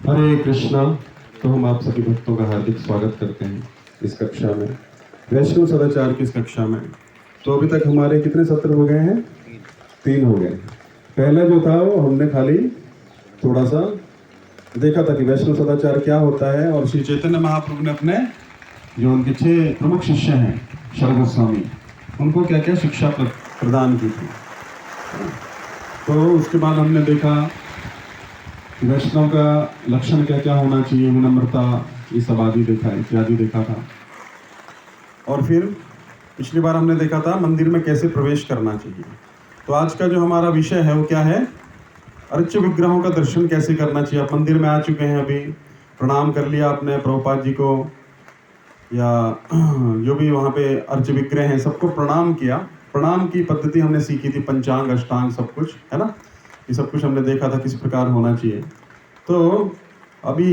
हरे कृष्णा। तो हम आप सभी भक्तों का हार्दिक स्वागत करते हैं इस कक्षा में, वैष्णव सदाचार की इस कक्षा में। तो अभी तक हमारे कितने सत्र हो गए हैं? 3 हो गए हैं। पहला जो था वो हमने खाली थोड़ा सा देखा था कि वैष्णव सदाचार क्या होता है, और श्री चैतन्य महाप्रभु ने अपने जो उनके 6 प्रमुख शिष्य हैं शरद गोस्वामी, उनको क्या क्या शिक्षा प्रदान की थी। तो उसके बाद हमने देखा वैष्णव का लक्षण क्या क्या होना चाहिए, विनम्रता, ये सब आदि देखा है, इत्यादि देखा था। और फिर पिछली बार हमने देखा था मंदिर में कैसे प्रवेश करना चाहिए। तो आज का जो हमारा विषय है वो क्या है? अर्च्य विग्रहों का दर्शन कैसे करना चाहिए। आप मंदिर में आ चुके हैं, अभी प्रणाम कर लिया आपने प्रभुपाद जी को, या जो भी वहाँ पे अर्च्य विग्रह हैं सबको प्रणाम किया। प्रणाम की पद्धति हमने सीखी थी, पंचांग अष्टांग सब कुछ, है ना। ये सब कुछ हमने देखा था किस प्रकार होना चाहिए। तो अभी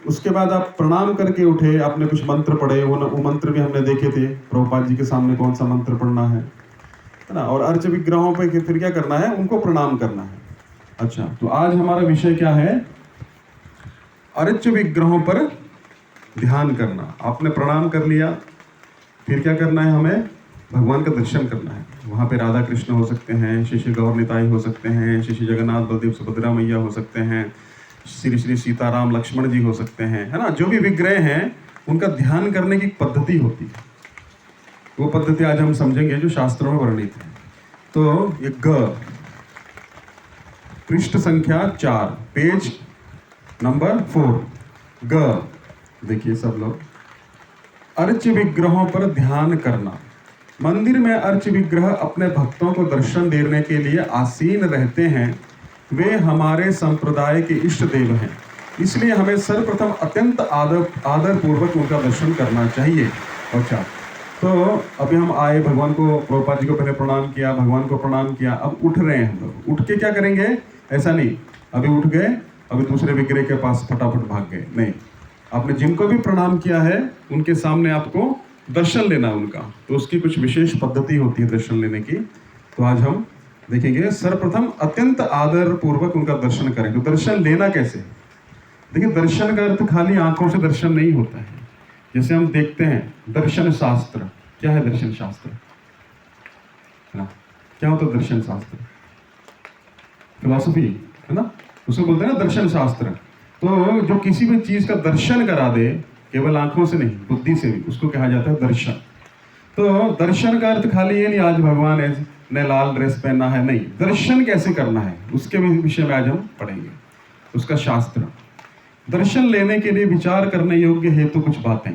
उसके बाद आप प्रणाम करके उठे, आपने कुछ मंत्र पढ़े, वो मंत्र भी हमने देखे थे, प्रभुपाद जी के सामने कौन सा मंत्र पढ़ना है ना। और अर्च विग्रहों पे फिर क्या करना है, उनको प्रणाम करना है। अच्छा, तो आज हमारा विषय क्या है? अर्च विग्रहों पर ध्यान करना। आपने प्रणाम कर लिया, फिर क्या करना है? हमें भगवान का दर्शन करना है। वहाँ पे राधा कृष्ण हो सकते हैं, श्री श्री गौर निताई हो सकते हैं, श्री श्री जगन्नाथ बलदेव सुभद्रा मैया हो सकते हैं, श्री श्री सीताराम लक्ष्मण जी हो सकते हैं, है ना। जो भी विग्रह हैं उनका ध्यान करने की पद्धति होती है। वो पद्धति आज हम समझेंगे जो शास्त्रों में वर्णित है। तो ये ग, पृष्ठ संख्या 4, पेज नंबर 4, ग देखिए सब लोग। अर्च्य विग्रहों पर ध्यान करना। मंदिर में अर्च्य विग्रह अपने भक्तों को दर्शन देने के लिए आसीन रहते हैं। वे हमारे संप्रदाय के इष्ट देव हैं, इसलिए हमें सर्वप्रथम अत्यंत आदर पूर्वक उनका दर्शन करना चाहिए। अच्छा, तो अभी हम आए, भगवान को, प्रभुपाद जी को पहले प्रणाम किया, भगवान को प्रणाम किया, अब उठ रहे हैं हम लोग। उठ के क्या करेंगे? ऐसा नहीं अभी उठ गए अभी दूसरे विग्रह के पास फटाफट भाग गए, नहीं। आपने जिनको भी प्रणाम किया है उनके सामने आपको दर्शन लेना उनका, तो उसकी कुछ विशेष पद्धति होती है दर्शन लेने की। तो आज हम देखेंगे सर्वप्रथम अत्यंत आदर पूर्वक उनका दर्शन करें। तो दर्शन लेना कैसे? देखिए, दर्शन का अर्थ खाली आंखों से दर्शन नहीं होता है। जैसे हम देखते हैं दर्शन शास्त्र, क्या है दर्शन शास्त्र? है ना, क्या होता है दर्शन शास्त्र? फिलॉसफी, है ना, उसको बोलते हैं ना दर्शन शास्त्र। तो जो किसी भी चीज का दर्शन करा दे, केवल आंखों से नहीं बुद्धि से भी, उसको कहा जाता है दर्शन। तो दर्शन का अर्थ खाली ये नहीं आज भगवान ने लाल ड्रेस पहना है, नहीं। दर्शन कैसे करना है उसके विषय में आज हम पढ़ेंगे, उसका शास्त्र। दर्शन लेने के लिए विचार करने योग्य हेतु कुछ बातें।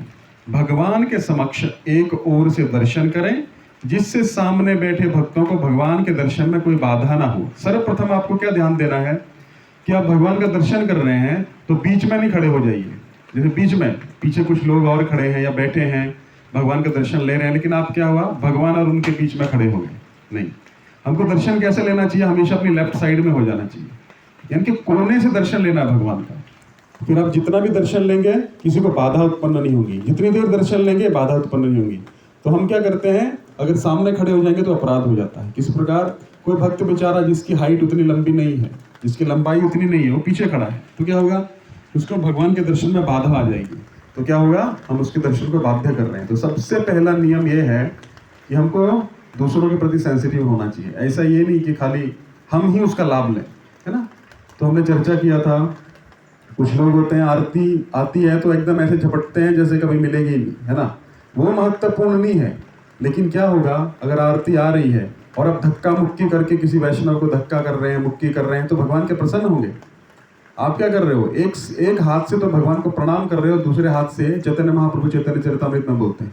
भगवान के समक्ष एक ओर से दर्शन करें, जिससे सामने बैठे भक्तों को भगवान के दर्शन में कोई बाधा ना हो। सर्वप्रथम आपको क्या ध्यान देना है कि आप भगवान का दर्शन कर रहे हैं तो बीच में नहीं खड़े हो जाइए। जैसे बीच में पीछे कुछ लोग और खड़े हैं या बैठे हैं, भगवान का दर्शन ले रहे हैं, लेकिन आप क्या हुआ, भगवान और उनके बीच में खड़े हो गए, नहीं। हमको दर्शन कैसे लेना चाहिए? हमेशा अपनी लेफ्ट साइड में हो जाना चाहिए, यानी कि कोने से दर्शन लेना है भगवान का। फिर आप जितना भी दर्शन लेंगे किसी को बाधा उत्पन्न नहीं होगी, जितनी देर दर्शन लेंगे बाधा उत्पन्न नहीं होगी। तो हम क्या करते हैं, अगर सामने खड़े हो जाएंगे तो अपराध हो जाता है। किस प्रकार? कोई भक्त बेचारा जिसकी हाइट उतनी लंबी नहीं है, जिसकी लंबाई उतनी नहीं है, वो पीछे खड़ा है, तो क्या होगा, उसको भगवान के दर्शन में बाधा आ जाएगी। तो क्या होगा, हम उसके दर्शन को बाध्य कर रहे हैं। तो सबसे पहला नियम ये है कि हमको दूसरों के प्रति सेंसिटिव होना चाहिए। ऐसा ये नहीं कि खाली हम ही उसका लाभ लें, है ना। तो हमने चर्चा किया था, कुछ लोग होते हैं आरती आती है तो एकदम ऐसे झपटते हैं जैसे कभी मिलेगी ही नहीं, है ना। वो महत्वपूर्ण नहीं है, लेकिन क्या होगा, अगर आरती आ रही है और आप धक्का मुक्की करके किसी वैष्णव को धक्का कर रहे हैं, मुक्की कर रहे हैं, तो भगवान के प्रसन्न होंगे? आप क्या कर रहे हो, एक हाथ से तो भगवान को प्रणाम कर रहे हो, दूसरे हाथ से चैतन्य महाप्रभु चैतन्य चरितामृत में बोलते हैं,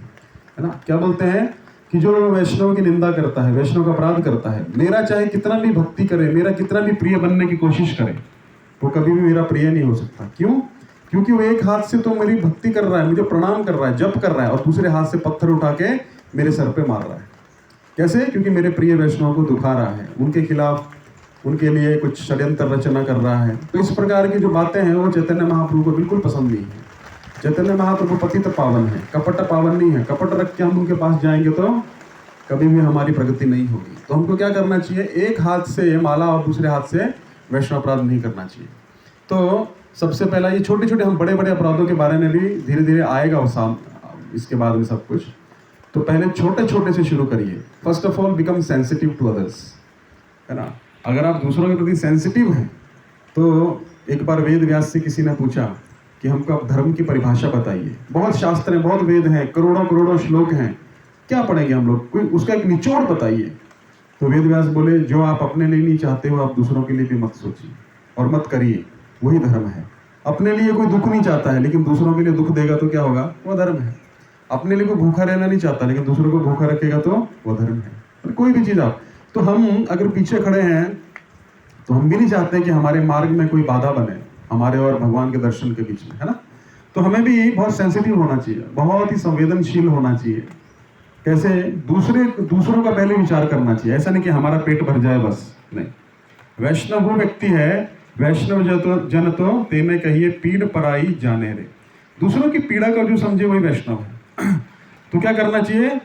है ना, क्या बोलते हैं कि जो वैष्णव की निंदा करता है, वैष्णव का अपराध करता है, मेरा चाहे कितना भी भक्ति करे, मेरा कितना भी प्रिय बनने की कोशिश करे, वो कभी भी मेरा प्रिय नहीं हो सकता। क्यों? क्योंकि वो एक हाथ से तो मेरी भक्ति कर रहा है, मुझे प्रणाम कर रहा है, जप कर रहा है, और दूसरे हाथ से पत्थर उठा के मेरे सर पे मार रहा है। कैसे? क्योंकि मेरे प्रिय वैष्णव को दुखा रहा है, उनके खिलाफ, उनके लिए कुछ षड्यंत्र रचना कर रहा है। तो इस प्रकार की जो बातें हैं वो चैतन्य महाप्रभु को बिल्कुल पसंद नहीं है। चैतन्य महाप्रभु पतित पावन है, कपट पावन नहीं है। कपट रख के हम उनके पास जाएंगे तो कभी भी हमारी प्रगति नहीं होगी। तो हमको क्या करना चाहिए, एक हाथ से माला और दूसरे हाथ से वैष्णव अपराध नहीं करना चाहिए। तो सबसे पहला ये छोटे छोटे, हम बड़े बड़े अपराधों के बारे में भी धीरे धीरे आएगा वो इसके बाद में सब कुछ। तो पहले छोटे छोटे से शुरू करिए। First of all become sensitive to others, है ना। अगर आप दूसरों के प्रति सेंसिटिव हैं, तो एक बार वेद व्यास से किसी ने पूछा कि हमको आप धर्म की परिभाषा बताइए। बहुत शास्त्र हैं, बहुत वेद हैं, करोड़ों करोड़ों श्लोक हैं, क्या पढ़ेंगे हम लोग, कोई उसका एक निचोड़ बताइए। तो वेद व्यास बोले, जो आप अपने लिए नहीं चाहते हो आप दूसरों के लिए भी मत सोचिए और मत करिए, वही धर्म है। अपने लिए कोई दुख नहीं चाहता है लेकिन दूसरों के लिए दुख देगा तो क्या होगा, वो धर्म है। अपने लिए कोई भूखा रहना नहीं चाहता लेकिन दूसरों को भूखा रखेगा तो वो धर्म है। और कोई भी चीज़ आप, तो हम अगर पीछे खड़े हैं तो हम भी नहीं चाहते कि हमारे मार्ग में कोई बाधा बने हमारे और भगवान के दर्शन के बीच में, है ना। तो हमें भी बहुत सेंसिटिव होना चाहिए, बहुत ही संवेदनशील होना चाहिए। कैसे, दूसरों का पहले विचार करना चाहिए। ऐसा नहीं कि हमारा पेट भर जाए बस, नहीं। वैष्णव वो व्यक्ति है, वैष्णव जन तो तेने कहिए पीड़ पराई जाने रे। दूसरों की पीड़ा का जो समझे वही वैष्णव है। तो क्या करना चाहिए,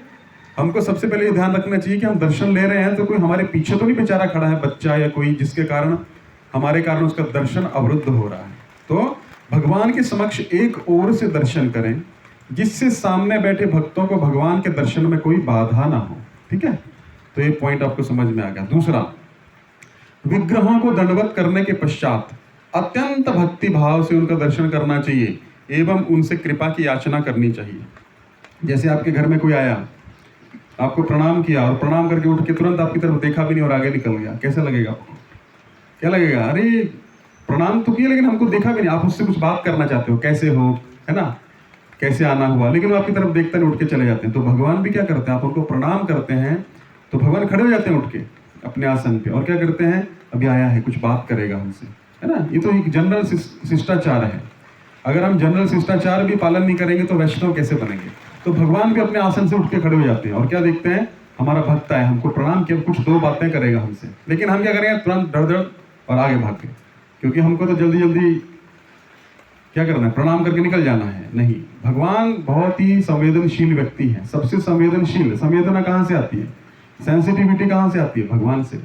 हमको सबसे पहले ये ध्यान रखना चाहिए कि हम दर्शन ले रहे हैं तो कोई हमारे पीछे तो नहीं बेचारा खड़ा है, बच्चा या कोई, जिसके कारण हमारे कारण उसका दर्शन अवरुद्ध हो रहा है। तो भगवान के समक्ष एक ओर से दर्शन करें जिससे सामने बैठे भक्तों को भगवान के दर्शन में कोई बाधा ना हो, ठीक है। तो ये पॉइंट आपको समझ में आ गया। दूसरा, विग्रहों को दंडवत करने के पश्चात अत्यंत भक्ति भाव से उनका दर्शन करना चाहिए एवं उनसे कृपा की याचना करनी चाहिए। जैसे आपके घर में कोई आया, आपको प्रणाम किया और प्रणाम करके उठ के तुरंत आपकी तरफ देखा भी नहीं और आगे निकल गया, कैसा लगेगा आपको? क्या लगेगा, अरे प्रणाम तो किया लेकिन हमको देखा भी नहीं। आप उससे कुछ बात करना चाहते हो, कैसे हो, है ना, कैसे आना हुआ, लेकिन वो आपकी तरफ देखते नहीं, उठ के चले जाते हैं। तो भगवान भी क्या करते हैं, आप उनको प्रणाम करते हैं तो भगवान खड़े हो जाते हैं उठ के अपने आसन पे और क्या करते हैं, अभी आया है कुछ बात करेगा हमसे, है ना। ये तो एक जनरल शिष्टाचार है। अगर हम जनरल शिष्टाचार भी पालन नहीं करेंगे तो वैष्णव कैसे बनेंगे। तो भगवान भी अपने आसन से उठ के खड़े हो जाते हैं और क्या देखते हैं, हमारा भक्त है, हमको प्रणाम किया, कुछ दो बातें करेगा हमसे, लेकिन हम क्या करेंगे, तुरंत डर और आगे भाग के, क्योंकि हमको तो जल्दी जल्दी क्या करना है, प्रणाम करके निकल जाना है। नहीं, भगवान बहुत ही संवेदनशील व्यक्ति है, सबसे संवेदनशील। संवेदना कहाँ से आती है, सेंसिटिविटी कहाँ से आती है, भगवान से।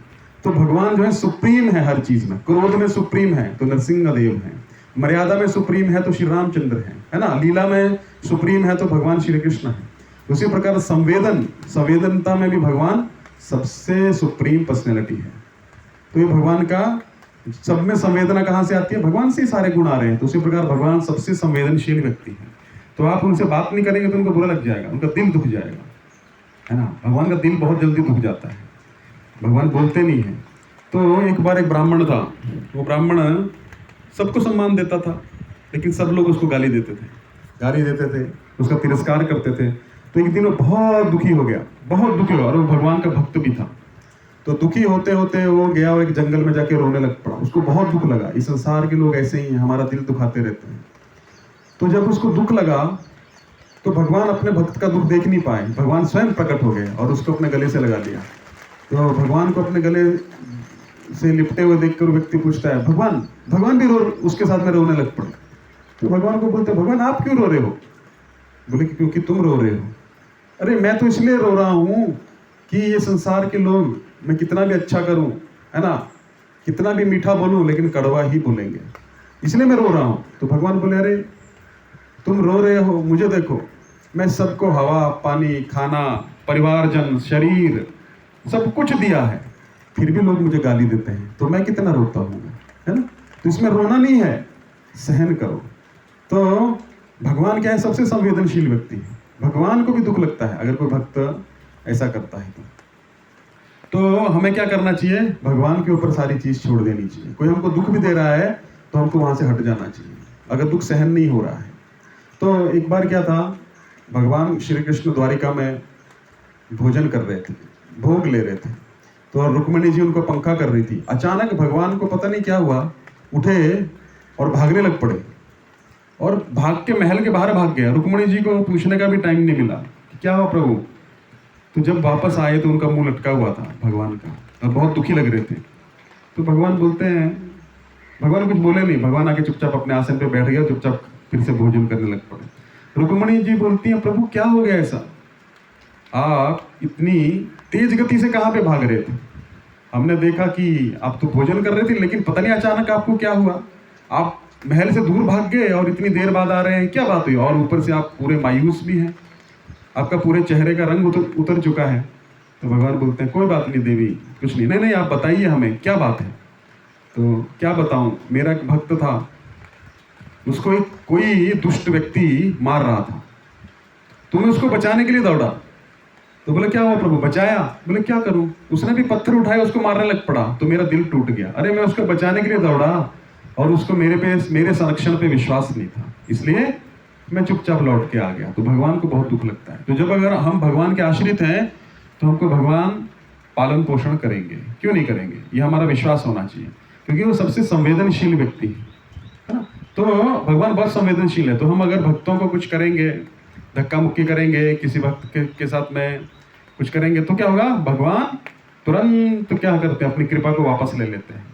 तो भगवान जो है सुप्रीम है हर चीज में। क्रोध में सुप्रीम है तो नरसिंह देव है, मर्यादा में सुप्रीम है तो श्री रामचंद्र है ना, लीला में सुप्रीम है तो भगवान श्री कृष्ण है। उसी प्रकार संवेदनता में भी भगवान सबसे सुप्रीम पर्सनैलिटी है। तो ये भगवान का, सब में संवेदना कहाँ से आती है, भगवान से ही सारे गुण आ रहे हैं। तो उसी प्रकार भगवान सबसे संवेदनशील व्यक्ति है। तो आप उनसे बात नहीं करेंगे तो उनको बुरा लग जाएगा, उनका दिल दुख जाएगा, है ना। भगवान का दिल बहुत जल्दी दुख जाता है, भगवान बोलते नहीं है। तो एक बार एक ब्राह्मण था, वो ब्राह्मण सबको सम्मान देता था लेकिन सब लोग उसको गाली देते थे, उसका तिरस्कार करते थे। तो एक दिन वो बहुत दुखी हो गया, बहुत दुखी हुआ, और वो भगवान का भक्त भी था। तो दुखी होते होते वो गया और एक जंगल में जाके रोने लग पड़ा। उसको बहुत दुख लगा, इस संसार के लोग ऐसे ही हैं, हमारा दिल दुखाते रहते हैं। तो जब उसको दुख लगा तो भगवान अपने भक्त का दुख देख नहीं पाए, भगवान स्वयं प्रकट हो गए और उसको अपने गले से लगा दिया। तो भगवान को अपने गले से लिपटे हुए देखकर व्यक्ति पूछता है, भगवान भी उसके साथ में रोने लग पड़े। तो भगवान को बोलते, भगवान आप क्यों रो रहे हो? बोले कि क्योंकि तुम रो रहे हो। अरे मैं तो इसलिए रो रहा हूँ कि ये संसार के लोग, मैं कितना भी अच्छा करूँ, है ना, कितना भी मीठा बोलूँ, लेकिन कड़वा ही बोलेंगे, इसलिए मैं रो रहा हूँ। तो भगवान बोले, अरे तुम रो रहे हो, मुझे देखो, मैं सबको हवा, पानी, खाना, परिवारजन, शरीर, सब कुछ दिया है, फिर भी लोग मुझे गाली देते हैं, तो मैं कितना रोता हूँ, है ना। तो इसमें रोना नहीं है, सहन करो। तो भगवान क्या है, सबसे संवेदनशील व्यक्ति है। भगवान को भी दुख लगता है अगर कोई भक्त ऐसा करता है तो हमें क्या करना चाहिए, भगवान के ऊपर सारी चीज छोड़ देनी चाहिए। कोई हमको दुख भी दे रहा है तो हमको वहां से हट जाना चाहिए अगर दुख सहन नहीं हो रहा है। तो एक बार क्या था, भगवान श्री कृष्ण द्वारिका में भोजन कर रहे थे, भोग ले रहे थे। तो रुक्मिणी जी उनको पंखा कर रही थी। अचानक भगवान को पता नहीं क्या हुआ, उठे और भागने लग पड़े और भाग के महल के बाहर भाग गया। रुक्मिणी जी को पूछने का भी टाइम नहीं मिला कि क्या हुआ प्रभु। तो जब वापस आए तो उनका मुंह लटका हुआ था भगवान का और बहुत दुखी लग रहे थे। तो भगवान बोलते हैं, भगवान कुछ बोले नहीं, भगवान आके चुपचाप अपने आसन पे बैठ गया, चुपचाप फिर से भोजन करने लग पड़े। रुक्मिणी जी बोलती हैं, प्रभु क्या हो गया ऐसा, आप इतनी तेज गति से कहाँ पे भाग रहे थे? हमने देखा कि आप तो भोजन कर रहे थे लेकिन पता नहीं अचानक आपको क्या हुआ, आप महल से दूर भाग गए और इतनी देर बाद आ रहे हैं, क्या बात हुई? और ऊपर से आप पूरे मायूस भी हैं, आपका पूरे चेहरे का रंग उतर चुका है। तो भगवान बोलते हैं कोई बात नहीं देवी, कुछ नहीं, नहीं आप बताइए हमें क्या बात है। तो क्या बताऊं, मेरा एक भक्त था, उसको एक कोई दुष्ट व्यक्ति मार रहा था, तो मैं उसको बचाने के लिए दौड़ा। तो बोले क्या हुआ प्रभु? बचाया? बोले क्या करूं? उसने भी पत्थर उठाया, उसको मारने लग पड़ा, तो मेरा दिल टूट गया। अरे मैं उसको बचाने के लिए दौड़ा और उसको मेरे संरक्षण पे विश्वास नहीं था, इसलिए मैं चुपचाप लौट के आ गया। तो भगवान को बहुत दुख लगता है। तो जब अगर हम भगवान के आश्रित हैं तो हमको भगवान पालन पोषण करेंगे, क्यों नहीं करेंगे? ये हमारा विश्वास होना चाहिए, क्योंकि वो सबसे संवेदनशील व्यक्ति है ना। तो भगवान बहुत संवेदनशील है। तो हम अगर भक्तों को कुछ करेंगे, धक्का मुक्की करेंगे, किसी भक्त के साथ में कुछ करेंगे, तो क्या होगा? भगवान तुरंत क्या करते हैं? अपनी कृपा को वापस ले लेते हैं।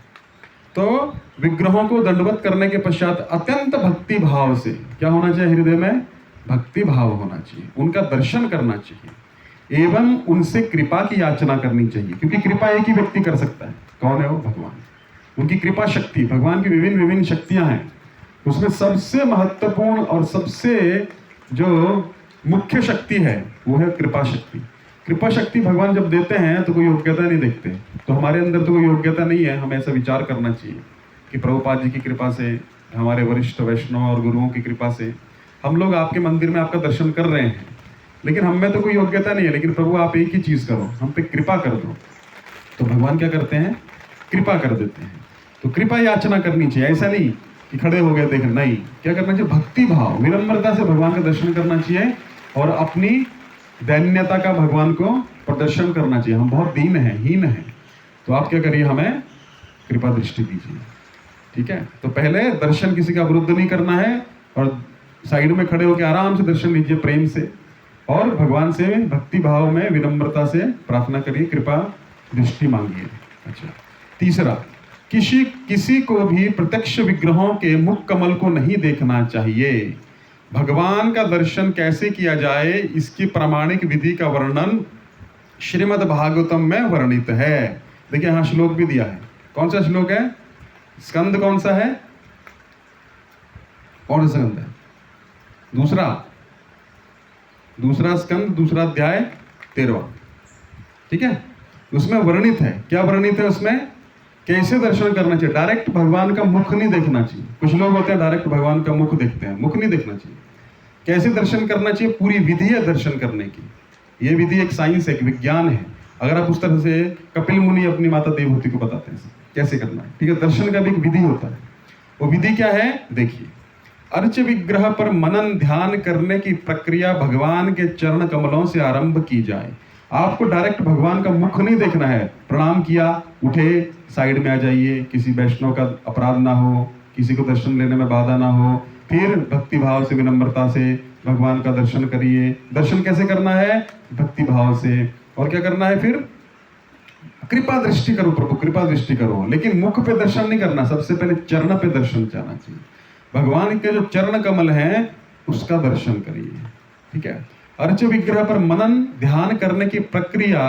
तो विग्रहों को दंडवत करने के पश्चात अत्यंत भक्ति भाव से क्या होना चाहिए? हृदय में भक्ति भाव होना चाहिए, उनका दर्शन करना चाहिए एवं उनसे कृपा की याचना करनी चाहिए, क्योंकि कृपा एक ही व्यक्ति कर सकता है। कौन है वो? भगवान। उनकी कृपा शक्ति, भगवान की विभिन्न विभिन्न शक्तियां हैं, उसमें सबसे महत्वपूर्ण और सबसे जो मुख्य शक्ति है वो है कृपा शक्ति। कृपा शक्ति भगवान जब देते हैं तो कोई योग्यता नहीं देखते। तो हमारे अंदर तो कोई योग्यता नहीं है, हमें ऐसा विचार करना चाहिए कि प्रभुपाद जी की कृपा से, हमारे वरिष्ठ वैष्णव और गुरुओं की कृपा से हम लोग आपके मंदिर में आपका दर्शन कर रहे हैं, लेकिन हम में तो कोई योग्यता नहीं है। लेकिन प्रभु आप एक ही चीज़ करो, हम पे कृपा कर दो। तो भगवान क्या करते हैं? कृपा कर देते हैं। तो कृपा याचना करनी चाहिए, ऐसा नहीं कि खड़े हो गए देख, नहीं। क्या करना चाहिए? भक्ति भाव, विनम्रता से भगवान का दर्शन करना चाहिए और अपनी दैन्यता का भगवान को प्रदर्शन करना चाहिए। हम बहुत दीन हैं, हीन हैं, तो आप क्या करिए? हमें कृपा दृष्टि दीजिए, ठीक है। तो पहले दर्शन किसी का विरुद्ध नहीं करना है और साइड में खड़े होकर आराम से दर्शन लीजिए प्रेम से, और भगवान से भक्ति भाव में विनम्रता से प्रार्थना करिए, कृपा दृष्टि मांगिए। अच्छा, तीसरा, किसी को भी प्रत्यक्ष विग्रहों के मुख कमल को नहीं देखना चाहिए। भगवान का दर्शन कैसे किया जाए इसकी प्रामाणिक विधि का वर्णन श्रीमद् भागवतम में वर्णित है। देखिए यहाँ श्लोक भी दिया है। कौन सा श्लोक है? स्कंद कौन सा है? कौन सा स्कंद है? दूसरा स्कंद, दूसरा अध्याय 13, ठीक है। उसमें वर्णित है, क्या वर्णित है उसमें? कैसे दर्शन करना चाहिए। डायरेक्ट भगवान का मुख नहीं देखना चाहिए। कुछ लोग होते हैं डायरेक्ट भगवान का मुख देखते हैं, मुख नहीं देखना चाहिए। कैसे दर्शन करना चाहिए? पूरी विधि है दर्शन करने की। ये विधि एक साइंस है, एक विज्ञान है। अगर आप उस तरह से, कपिल मुनि अपनी माता देवहूति को बताते हैं कैसे करना है, ठीक है। दर्शन का भी एक विधि होता है। वो विधि क्या है? देखिए, अर्च विग्रह पर मनन ध्यान करने की प्रक्रिया भगवान के चरण कमलों से आरंभ की जाए। आपको डायरेक्ट भगवान का मुख नहीं देखना है। प्रणाम किया, उठे, साइड में आ जाइए, किसी वैष्णव का अपराध ना हो, किसी को दर्शन लेने में बाधा ना हो, फिर भक्ति भाव से, विनम्रता से भगवान का दर्शन करिए। दर्शन कैसे करना है? भक्ति भाव से। और क्या करना है फिर? कृपा दृष्टि करो, प्रभु कृपा दृष्टि करो। लेकिन मुख पे दर्शन नहीं करना, सबसे पहले चरण पे दर्शन जाना चाहिए। भगवान के जो चरण कमल हैं उसका दर्शन करिए, ठीक है। अर्च विग्रह पर मनन ध्यान करने की प्रक्रिया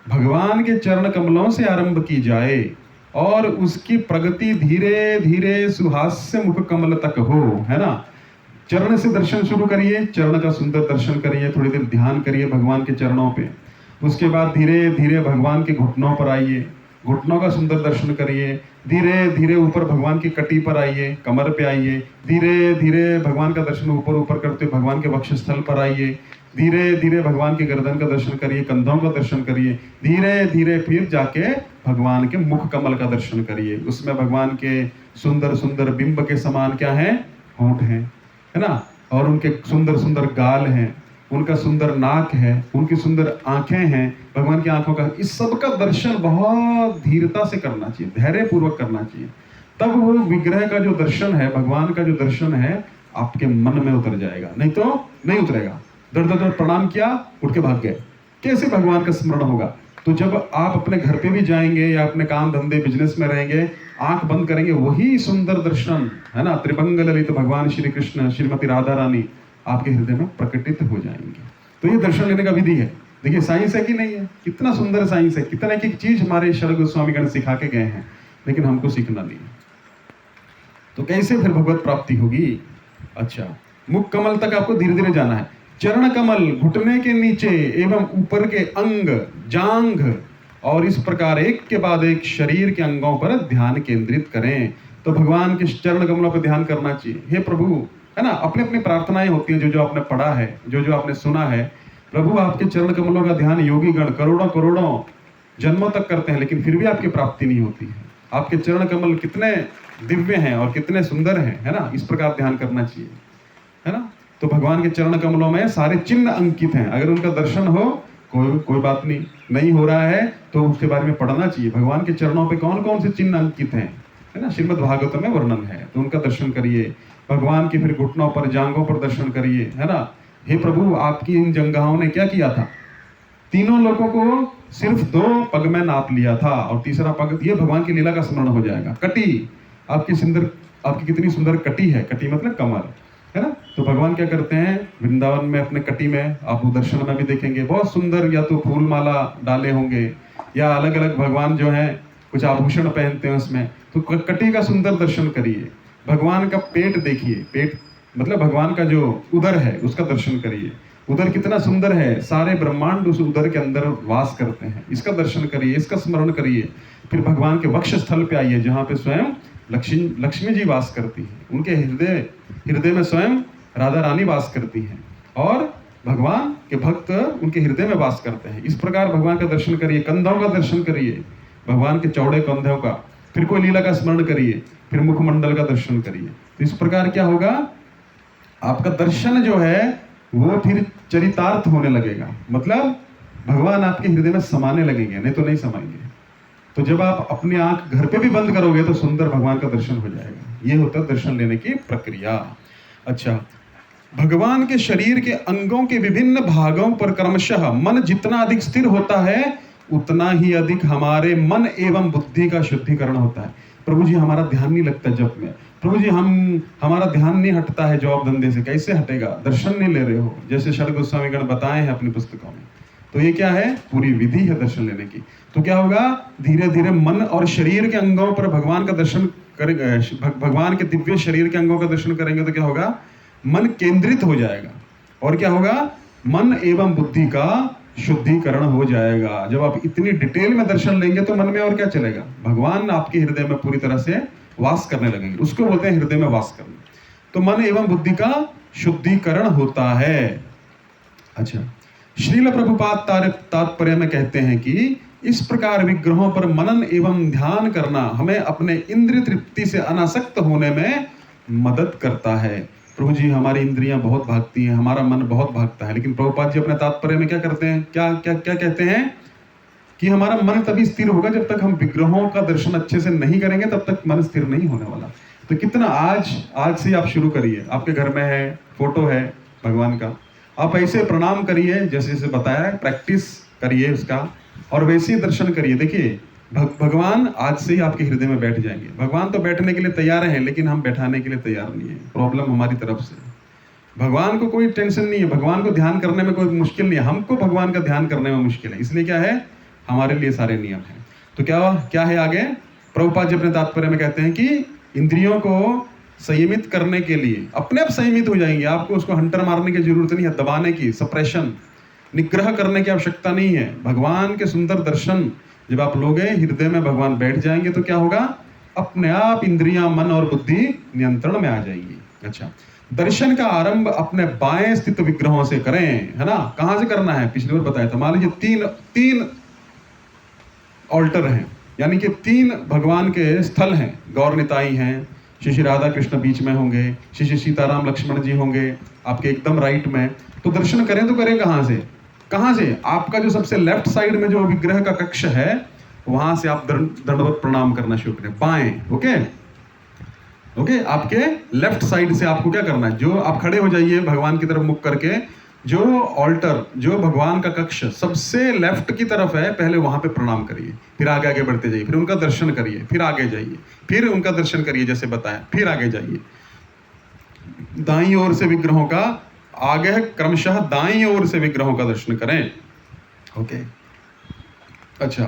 भगवान के चरण कमलों से आरंभ की जाए और उसकी प्रगति धीरे धीरे सुहास्य मुख कमल तक हो, है ना। चरण से दर्शन शुरू करिए, चरण का सुंदर दर्शन करिए, थोड़ी देर ध्यान करिए भगवान के चरणों पे। उसके बाद धीरे धीरे भगवान के घुटनों पर आइए, घुटनों का सुंदर दर्शन करिए। धीरे धीरे ऊपर भगवान की कटी पर आइए, कमर पे आइए। धीरे धीरे भगवान का दर्शन ऊपर ऊपर करते भगवान के वक्षस्थल पर आइए। धीरे धीरे भगवान के गर्दन का दर्शन करिए, कंधों का दर्शन करिए। धीरे धीरे फिर जाके भगवान के मुख कमल का दर्शन करिए। उसमें भगवान के सुंदर सुंदर बिंब के समान क्या है? होंठ है ना। और उनके सुंदर सुंदर गाल हैं, उनका सुंदर नाक है, उनकी सुंदर आंखें हैं, भगवान की आंखों का, इस सब का दर्शन बहुत धीरता से करना चाहिए, धैर्य पूर्वक करना चाहिए। तब वो विग्रह का जो दर्शन है, भगवान का जो दर्शन है, आपके मन में उतर जाएगा, नहीं तो नहीं उतरेगा। दर दर दर प्रणाम किया, उठ के भाग गए, कैसे भगवान का स्मरण होगा? तो जब आप अपने घर पे भी जाएंगे या अपने काम धंधे बिजनेस में रहेंगे, आंख बंद करेंगे, वही सुंदर दर्शन है ना, त्रिभंग ललित भगवान श्री कृष्ण श्रीमती राधा रानी आपके हृदय में प्रकटित हो जाएंगे। तो ये दर्शन लेने का विधि है। देखिए साइंस है कि नहीं है, कितना सुंदर साइंस है, कितना एक चीज हमारे शरद गोस्वामीगण सिखा के गए हैं, लेकिन हमको सीखना नहीं है। तो कैसे फिर भगवत प्राप्ति होगी? अच्छा, मुख कमल तक आपको धीरे धीरे जाना है। चरण कमल, घुटने के नीचे एवं ऊपर के अंग, जांघ और इस प्रकार एक के बाद एक शरीर के अंगों पर ध्यान केंद्रित करें। तो भगवान के चरण कमलों पर ध्यान करना चाहिए। हे प्रभु, है ना, अपनी अपनी प्रार्थनाएं होती हैं, जो जो आपने पढ़ा है, जो जो आपने सुना है। प्रभु आपके चरण कमलों का ध्यान योगी गण करोड़ों करोड़ों जन्मों तक करते हैं, लेकिन फिर भी आपकी प्राप्ति नहीं होती है। आपके चरण कमल कितने दिव्य हैं और कितने सुंदर हैं, है ना, इस प्रकार ध्यान करना चाहिए, है ना। तो भगवान के चरण कमलों में सारे चिन्ह अंकित हैं। अगर उनका दर्शन हो, कोई बात नहीं हो रहा है तो उसके बारे में पढ़ना चाहिए। भगवान के चरणों पे कौन कौन से चिन्ह अंकित हैं, है ना, श्रीमद् भागवत में वर्णन है, तो उनका दर्शन करिए। भगवान के फिर घुटनों पर, जांघों पर दर्शन करिए, है ना। हे प्रभु, आपकी इन जंघाओं ने क्या किया था? तीनों लोगों को सिर्फ 2 पग में नाप लिया था, और तीसरा पग, ये भगवान की लीला का स्मरण हो जाएगा। कटी, आपकी कितनी सुंदर कटी है, कटी मतलब कमर, है ना। तो भगवान क्या करते हैं वृंदावन में, अपने कटी में, आप दर्शन में भी देखेंगे बहुत सुंदर, या तो फूल माला डाले होंगे, या अलग अलग भगवान जो है कुछ आभूषण पहनते हैं उसमें। तो कटी का सुंदर दर्शन करिए। भगवान का पेट देखिए, पेट मतलब भगवान का जो उदर है उसका दर्शन करिए। उदर कितना सुंदर है, सारे ब्रह्मांड उस उदर के अंदर वास करते हैं, इसका दर्शन करिए, इसका स्मरण करिए। फिर भगवान के वक्ष स्थल पे आइए, जहाँ पे स्वयं लक्ष्मी जी वास करती हैं। उनके हृदय में स्वयं राधा रानी वास करती हैं, और भगवान के भक्त उनके हृदय में वास करते हैं। इस प्रकार भगवान का दर्शन करिए। कंधों का दर्शन करिए, भगवान के चौड़े कंधों का। फिर कोई लीला का स्मरण करिए, फिर मुखमंडल का दर्शन करिए। तो इस प्रकार क्या होगा, आपका दर्शन जो है वो फिर चरितार्थ होने लगेगा, मतलब भगवान आपके हृदय में समाने लगेंगे, नहीं तो नहीं समाएंगे। तो जब आप अपनी आंख घर पे भी बंद करोगे तो सुंदर भगवान का दर्शन हो जाएगा। ये होता है दर्शन लेने की प्रक्रिया। अच्छा, भगवान के शरीर के अंगों के विभिन्न भागों पर क्रमशः मन जितना अधिक स्थिर होता है, उतना ही अधिक हमारे मन एवं बुद्धि का शुद्धिकरण होता है। प्रभु जी, हमारा ध्यान नहीं लगता जप में। प्रभु जी, हमारा ध्यान नहीं हटता है जॉब धंधे से। कैसे हटेगा? दर्शन नहीं ले रहे हो, जैसे षड गोस्वामी गण बताए हैं अपनी पुस्तकों में। तो ये क्या है? पूरी विधि है दर्शन लेने की। तो क्या होगा, धीरे धीरे मन और शरीर के अंगों पर भगवान का दर्शन करेंगे, भगवान के दिव्य शरीर के अंगों का दर्शन करेंगे तो क्या होगा, मन केंद्रित हो जाएगा। और क्या होगा, मन एवं बुद्धि का शुद्धिकरण हो जाएगा। जब आप इतनी डिटेल में दर्शन लेंगे तो मन में और क्या चलेगा, भगवान आपके हृदय में पूरी तरह से वास करने लगेंगे। उसको बोलते हैं हृदय में वास करना। तो मन एवं बुद्धि का शुद्धिकरण होता है। अच्छा, श्रील प्रभुपाद तात्पर्य में कहते हैं कि इस प्रकार विग्रहों पर मनन एवं ध्यान करना हमें अपने इंद्रिय तृप्ति से अनासक्त होने में मदद करता है। प्रभु जी, हमारी इंद्रियां बहुत भागती हैं, हमारा मन बहुत भागता है, लेकिन प्रभुपाद जी अपने तात्पर्य में क्या करते हैं, क्या क्या क्या कहते हैं कि हमारा मन तभी स्थिर होगा जब तक हम विग्रहों का दर्शन अच्छे से नहीं करेंगे, तब तक मन स्थिर नहीं होने वाला। तो कितना आज से आप शुरू करिए। आपके घर में है, फोटो है भगवान का, आप ऐसे प्रणाम करिए जैसे जैसे बताया, प्रैक्टिस करिए उसका, और वैसे ही दर्शन करिए। देखिए, भगवान आज से ही आपके हृदय में बैठ जाएंगे। भगवान तो बैठने के लिए तैयार हैं, लेकिन हम बैठाने के लिए तैयार नहीं है। प्रॉब्लम हमारी तरफ से। भगवान को कोई टेंशन नहीं है, भगवान को ध्यान करने में कोई मुश्किल नहीं है, हमको भगवान का ध्यान करने में मुश्किल है। इसलिए क्या है, हमारे लिए सारे नियम हैं। तो क्या है आगे, प्रभुपाद जी अपने तात्पर्य में कहते हैं कि इंद्रियों को संयमित करने के लिए अपने आप संयमित हो जाएंगे। आपको उसको हंटर मारने की जरूरत नहीं है, दबाने की, सप्रेशन, निग्रह करने की आवश्यकता नहीं है। भगवान के सुंदर दर्शन जब आप लोगे, हृदय में भगवान बैठ जाएंगे तो क्या होगा, अपने आप इंद्रियां, मन और बुद्धि नियंत्रण में आ जाएगी। अच्छा, दर्शन का आरंभ अपने बाएं स्थित विग्रहों से करें, है ना। कहां से करना है, पिछली बार बताया था। मान लीजिए तीन ऑल्टर हैं, यानी कि 3 भगवान के स्थल हैं। गौर निताई हैं, श्री राधा कृष्ण बीच में होंगे, श्री सीताराम लक्ष्मण जी होंगे आपके एकदम राइट में। तो दर्शन करें तो करें कहां से? आपका जो सबसे लेफ्ट साइड में जो विग्रह का कक्ष है, वहां से आप दंडवत प्रणाम करना शुरू करें, बाएं। ओके, आपके लेफ्ट साइड से आपको क्या करना है, जो आप खड़े हो जाइए भगवान की तरफ मुख करके। जो ऑल्टर, जो भगवान का कक्ष सबसे लेफ्ट की तरफ है, पहले वहां पे प्रणाम करिए, फिर आगे बढ़ते जाइए, फिर उनका दर्शन करिए, फिर आगे जाइए, फिर उनका दर्शन करिए जैसे बताया, फिर आगे जाइए। दाईं ओर से विग्रहों का आगे क्रमशः दाईं ओर से विग्रहों का दर्शन करें। ओके, अच्छा,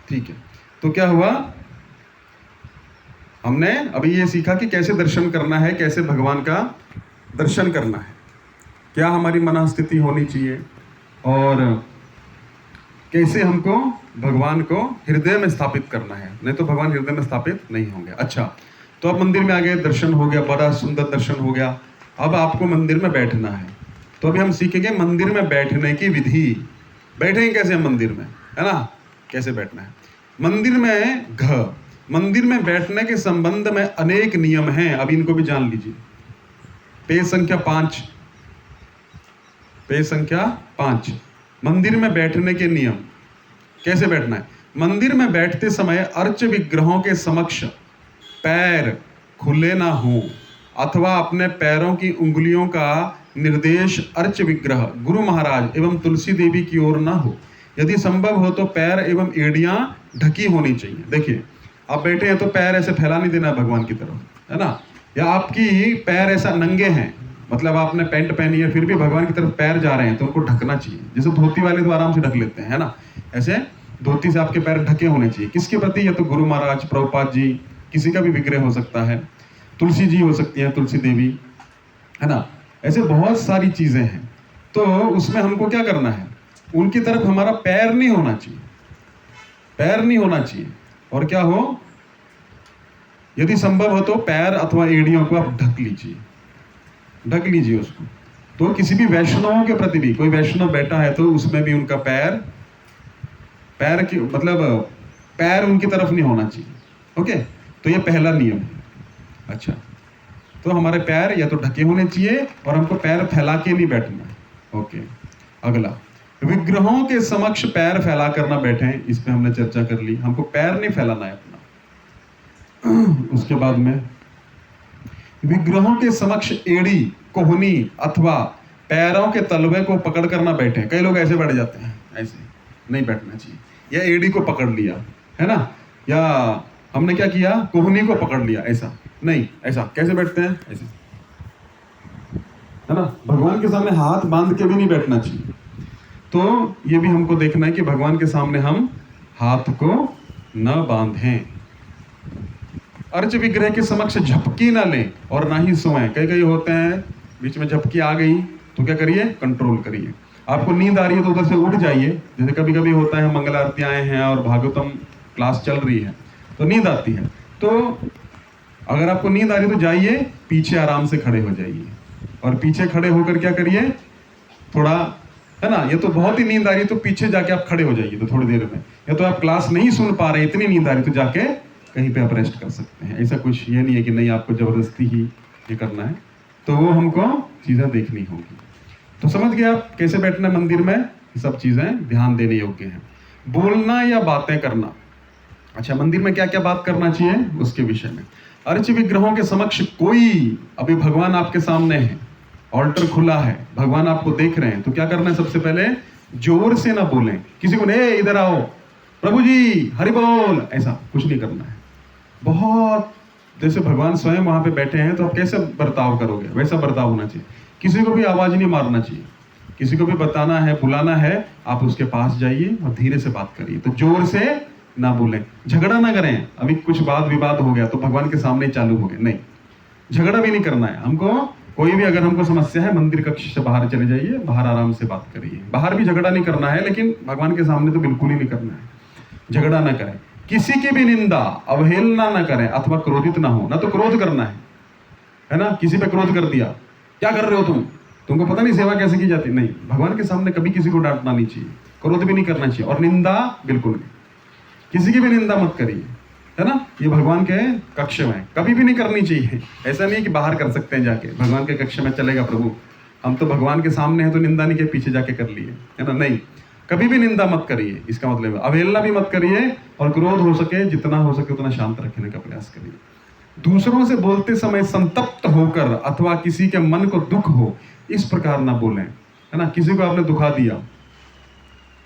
ठीक है, तो क्या हुआ, हमने अभी ये सीखा कि कैसे दर्शन करना है, कैसे भगवान का दर्शन करना है, क्या हमारी मनस्थिति होनी चाहिए और कैसे हमको भगवान को हृदय में स्थापित करना है, नहीं तो भगवान हृदय में स्थापित नहीं होंगे। अच्छा, तो अब मंदिर में आ गए, दर्शन हो गया, बड़ा सुंदर दर्शन हो गया। अब आपको मंदिर में बैठना है, तो अभी हम सीखेंगे मंदिर में बैठने की विधि। बैठेंगे कैसे हम मंदिर में, है ना, कैसे बैठना है मंदिर में। मंदिर में बैठने के संबंध में अनेक नियम हैं, अब इनको भी जान लीजिए। पेज संख्या 5, पेज संख्या 5, मंदिर में बैठने के नियम। कैसे बैठना है, मंदिर में बैठते समय अर्च विग्रहों के समक्ष पैर खुले ना हो अथवा अपने पैरों की उंगलियों का निर्देश अर्च विग्रह गुरु महाराज एवं तुलसी देवी की ओर ना हो। यदि संभव हो तो पैर एवं एड़ियां ढकी होनी चाहिए। देखिए, आप बैठे हैं तो पैर ऐसे फैला नहीं देना भगवान की तरफ, है ना, या आपकी पैर ऐसा नंगे हैं, मतलब आपने पैंट पहनी है फिर भी भगवान की तरफ पैर जा रहे हैं, तो उनको ढकना चाहिए। जैसे धोती वाले तो आराम से ढक लेते हैं, है ना, ऐसे धोती से आपके पैर ढके होने चाहिए। किसके प्रति, या तो गुरु महाराज, प्रभुपाद जी, किसी का भी विग्रह हो सकता है, तुलसी जी हो सकती है, तुलसी देवी, है ना, ऐसे बहुत सारी चीजें हैं। तो उसमें हमको क्या करना है, उनकी तरफ हमारा पैर नहीं होना चाहिए, पैर नहीं होना चाहिए। और क्या हो, यदि संभव हो तो पैर अथवा एड़ियों को आप ढक लीजिए, ढक लीजिए उसको। तो किसी भी वैष्णवों के प्रति भी, कोई वैष्णव बैठा है तो उसमें भी उनका पैर की मतलब पैर उनकी तरफ नहीं होना चाहिए। ओके, तो ये पहला नियम है। अच्छा, तो हमारे पैर या तो ढके होने चाहिए और हमको पैर फैला के नहीं बैठना है। ओके, अगला, विग्रहों के समक्ष पैर फैला कर ना बैठें, इस पे हमने चर्चा कर ली, हमको पैर नहीं फैलाना है अपना। उसके बाद में विग्रहों के समक्ष एड़ी, कोहनी अथवा पैरों के तलवे को पकड़ कर ना बैठे। कई लोग ऐसे बैठ जाते हैं, ऐसे नहीं बैठना चाहिए, या एड़ी को पकड़ लिया, है ना, या हमने क्या किया, कोहनी को पकड़ लिया, ऐसा नहीं। ऐसा कैसे बैठते हैं, ऐसे, है ना, भगवान के सामने हाथ बांध के भी नहीं बैठना चाहिए। तो ये भी हमको देखना है कि भगवान के सामने हम हाथ को न बांधें। अर्च विग्रह के समक्ष झपकी ना लें और ना ही सोएं। कई होते हैं बीच में झपकी आ गई तो क्या करिए, कंट्रोल करिए। आपको नींद आ रही है तो उधर से उठ जाइए। जैसे कभी कभी होता है, मंगल आरती आए हैं और भागवतम क्लास चल रही है तो नींद आती है, तो अगर आपको नींद आ रही है तो जाइए, पीछे आराम से खड़े हो जाइए और पीछे खड़े होकर क्या करिए, थोड़ा, है ना, ये तो बहुत ही नींद आ रही है तो पीछे जाके आप खड़े हो जाइए तो थोड़ी देर में, या तो आप क्लास नहीं सुन पा रहे, इतनी नींद आ रही तो जाके कहीं पे आप रेस्ट कर सकते हैं। ऐसा कुछ ये नहीं है कि नहीं आपको जबरदस्ती ही ये करना है, तो वो हमको चीजें देखनी होगी। तो समझ गए आप कैसे बैठना मंदिर में, ये सब चीजें ध्यान देने योग्य हैं। बोलना या बातें करना। अच्छा, मंदिर में क्या क्या बात करना चाहिए उसके विषय में। अर्च विग्रहों के समक्ष कोई, अभी भगवान आपके सामने है, ऑल्टर खुला है, भगवान आपको देख रहे हैं, तो क्या करना है, सबसे पहले जोर से ना बोलें, किसी को नहीं इधर आओ प्रभु जी हरि बोल, ऐसा कुछ नहीं करना है। बहुत जैसे भगवान स्वयं वहां पे बैठे हैं तो आप कैसे बर्ताव करोगे, वैसा बर्ताव होना चाहिए। किसी को भी आवाज नहीं मारना चाहिए, किसी को भी बताना है, बुलाना है, आप उसके पास जाइए और धीरे से बात करिए, तो जोर से ना बोलें, झगड़ा ना करें। अभी कुछ वाद विवाद हो गया तो भगवान के सामने चालू हो गए, नहीं, झगड़ा भी नहीं करना है हमको। कोई भी अगर हमको समस्या है, मंदिर कक्ष से बाहर चले जाइए, बाहर आराम से बात करिए। बाहर भी झगड़ा नहीं करना है, लेकिन भगवान के सामने तो बिल्कुल ही नहीं करना है, झगड़ा ना करें। किसी की भी निंदा अवहेलना ना करें अथवा क्रोधित ना हो, ना तो क्रोध करना है ना, किसी पे क्रोध कर दिया, क्या कर रहे हो तुमको पता नहीं सेवा कैसे की जाती, नहीं, भगवान के सामने कभी किसी को डांटना नहीं चाहिए, क्रोध भी नहीं करना चाहिए, और निंदा बिल्कुल नहीं, किसी की भी निंदा मत करिए, है ना, ये भगवान के कक्ष में कभी भी नहीं करनी चाहिए। ऐसा नहीं कि बाहर कर सकते हैं जाके, भगवान के कक्ष में चलेगा प्रभु, हम तो भगवान के सामने हैं तो निंदा नहीं के पीछे जाके कर लिए, है ना, नहीं, कभी भी निंदा मत करिए। इसका मतलब है अवहेलना भी मत करिए, और क्रोध हो सके जितना हो सके उतना शांत रखने का प्रयास करिए। दूसरों से बोलते समय संतप्त होकर अथवा किसी के मन को दुख हो, इस प्रकार ना बोलें, है ना, किसी को आपने दुखा दिया,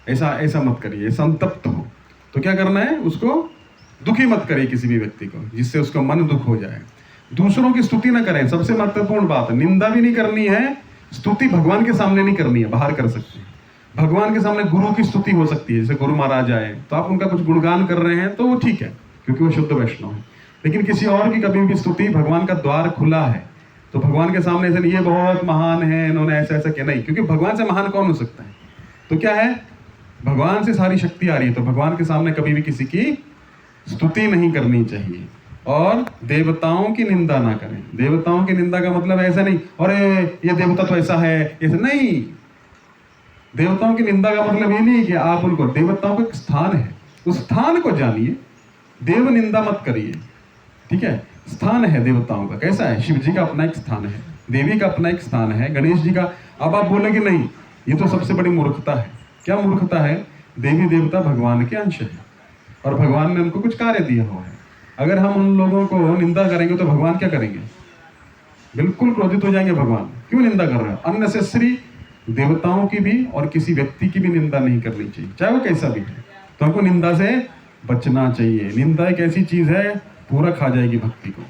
ऐसा मत करिए। संतप्त हो तो क्या करना है, उसको दुखी मत करिए किसी भी व्यक्ति को, जिससे उसका मन दुख हो जाए। दूसरों की स्तुति ना करें, सबसे महत्वपूर्ण बात, निंदा भी नहीं करनी है, स्तुति भगवान के सामने नहीं करनी है, बाहर कर सकते हैं। भगवान के सामने गुरु की स्तुति हो सकती है, जैसे गुरु महाराज आए तो आप उनका कुछ गुणगान कर रहे हैं तो वो ठीक है, क्योंकि वो शुद्ध वैष्णव है। लेकिन किसी और की कभी भी स्तुति, भगवान का द्वार खुला है तो भगवान के सामने ऐसे नहीं, ये बहुत महान है, इन्होंने ऐसा ऐसा किया, नहीं, क्योंकि भगवान से महान कौन हो सकता है? तो क्या है, भगवान से सारी शक्ति आ रही है, तो भगवान के सामने कभी भी किसी की स्तुति नहीं करनी चाहिए। और देवताओं की निंदा ना करें। देवताओं की निंदा का मतलब ऐसा नहीं, अरे ये देवता तो ऐसा है, ऐसा नहीं। देवताओं की निंदा का मतलब ये नहीं कि आप उनको, देवताओं का एक स्थान है, उस स्थान को जानिए, देव निंदा मत करिए, ठीक है? स्थान है देवताओं का, कैसा है? शिव जी का अपना एक स्थान है, देवी का अपना एक स्थान है, गणेश जी का। अब आप बोलेंगे नहीं, ये तो सबसे बड़ी मूर्खता है। क्या मूर्खता है? देवी देवता भगवान के अंश है और भगवान ने उनको कुछ कार्य दिया हुआ है। अगर हम उन लोगों को निंदा करेंगे तो भगवान क्या करेंगे? बिल्कुल क्रोधित हो जाएंगे। भगवान क्यों निंदा कर रहे हैं? अननेसेसरी देवताओं की भी और किसी व्यक्ति की भी निंदा नहीं करनी चाहिए, चाहे वो कैसा भी है। तो हमको निंदा से बचना चाहिए। निंदा एक ऐसी चीज है, पूरा खा जाएगी भक्ति को।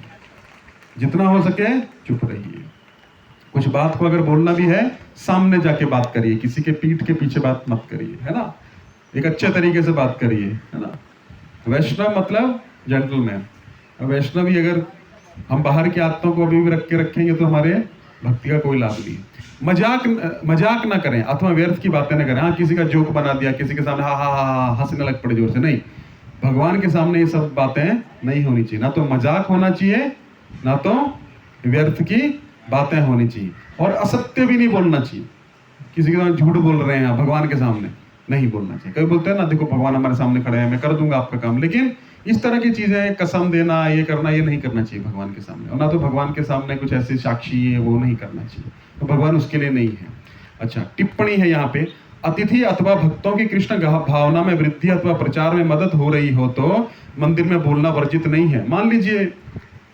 जितना हो सके चुप रहिए। कुछ बात को अगर बोलना भी है, सामने जाके बात करिए, किसी के पीठ के पीछे बात मत करिए, है ना? एक अच्छे तरीके से बात करिए, है ना? वैष्णव मतलब जेंटलमैन। वैष्णवी अगर हम बाहर की आदतों को अभी भी रख के रखेंगे तो हमारे भक्ति का कोई लाभ नहीं। मजाक ना करें अथवा व्यर्थ की बातें ना करें। हाँ, किसी का जोक बना दिया, किसी के सामने हा हा हा हंसने लग पड़े जोर से, नहीं। भगवान के सामने ये सब बातें नहीं होनी चाहिए। ना तो मजाक होना चाहिए, ना तो व्यर्थ की बातें होनी चाहिए, और असत्य भी नहीं बोलना चाहिए। किसी के सामने झूठ बोल रहे हैं भगवान के सामने, नहीं बोलना चाहिए। कभी बोलते हैं ना, देखो भगवान हमारे सामने खड़े हैं, मैं कर दूंगा आपका काम, लेकिन इस तरह की चीजें, कसम देना, ये करना, ये नहीं करना चाहिए भगवान के सामने। और ना तो भगवान के सामने कुछ ऐसे साक्षी है वो नहीं करना चाहिए, तो भगवान उसके लिए नहीं है। अच्छा, टिप्पणी है यहाँ पे, अतिथि अथवा भक्तों की कृष्ण भावना में वृद्धि अथवा प्रचार में मदद हो रही हो तो मंदिर में बोलना वर्जित नहीं है। मान लीजिए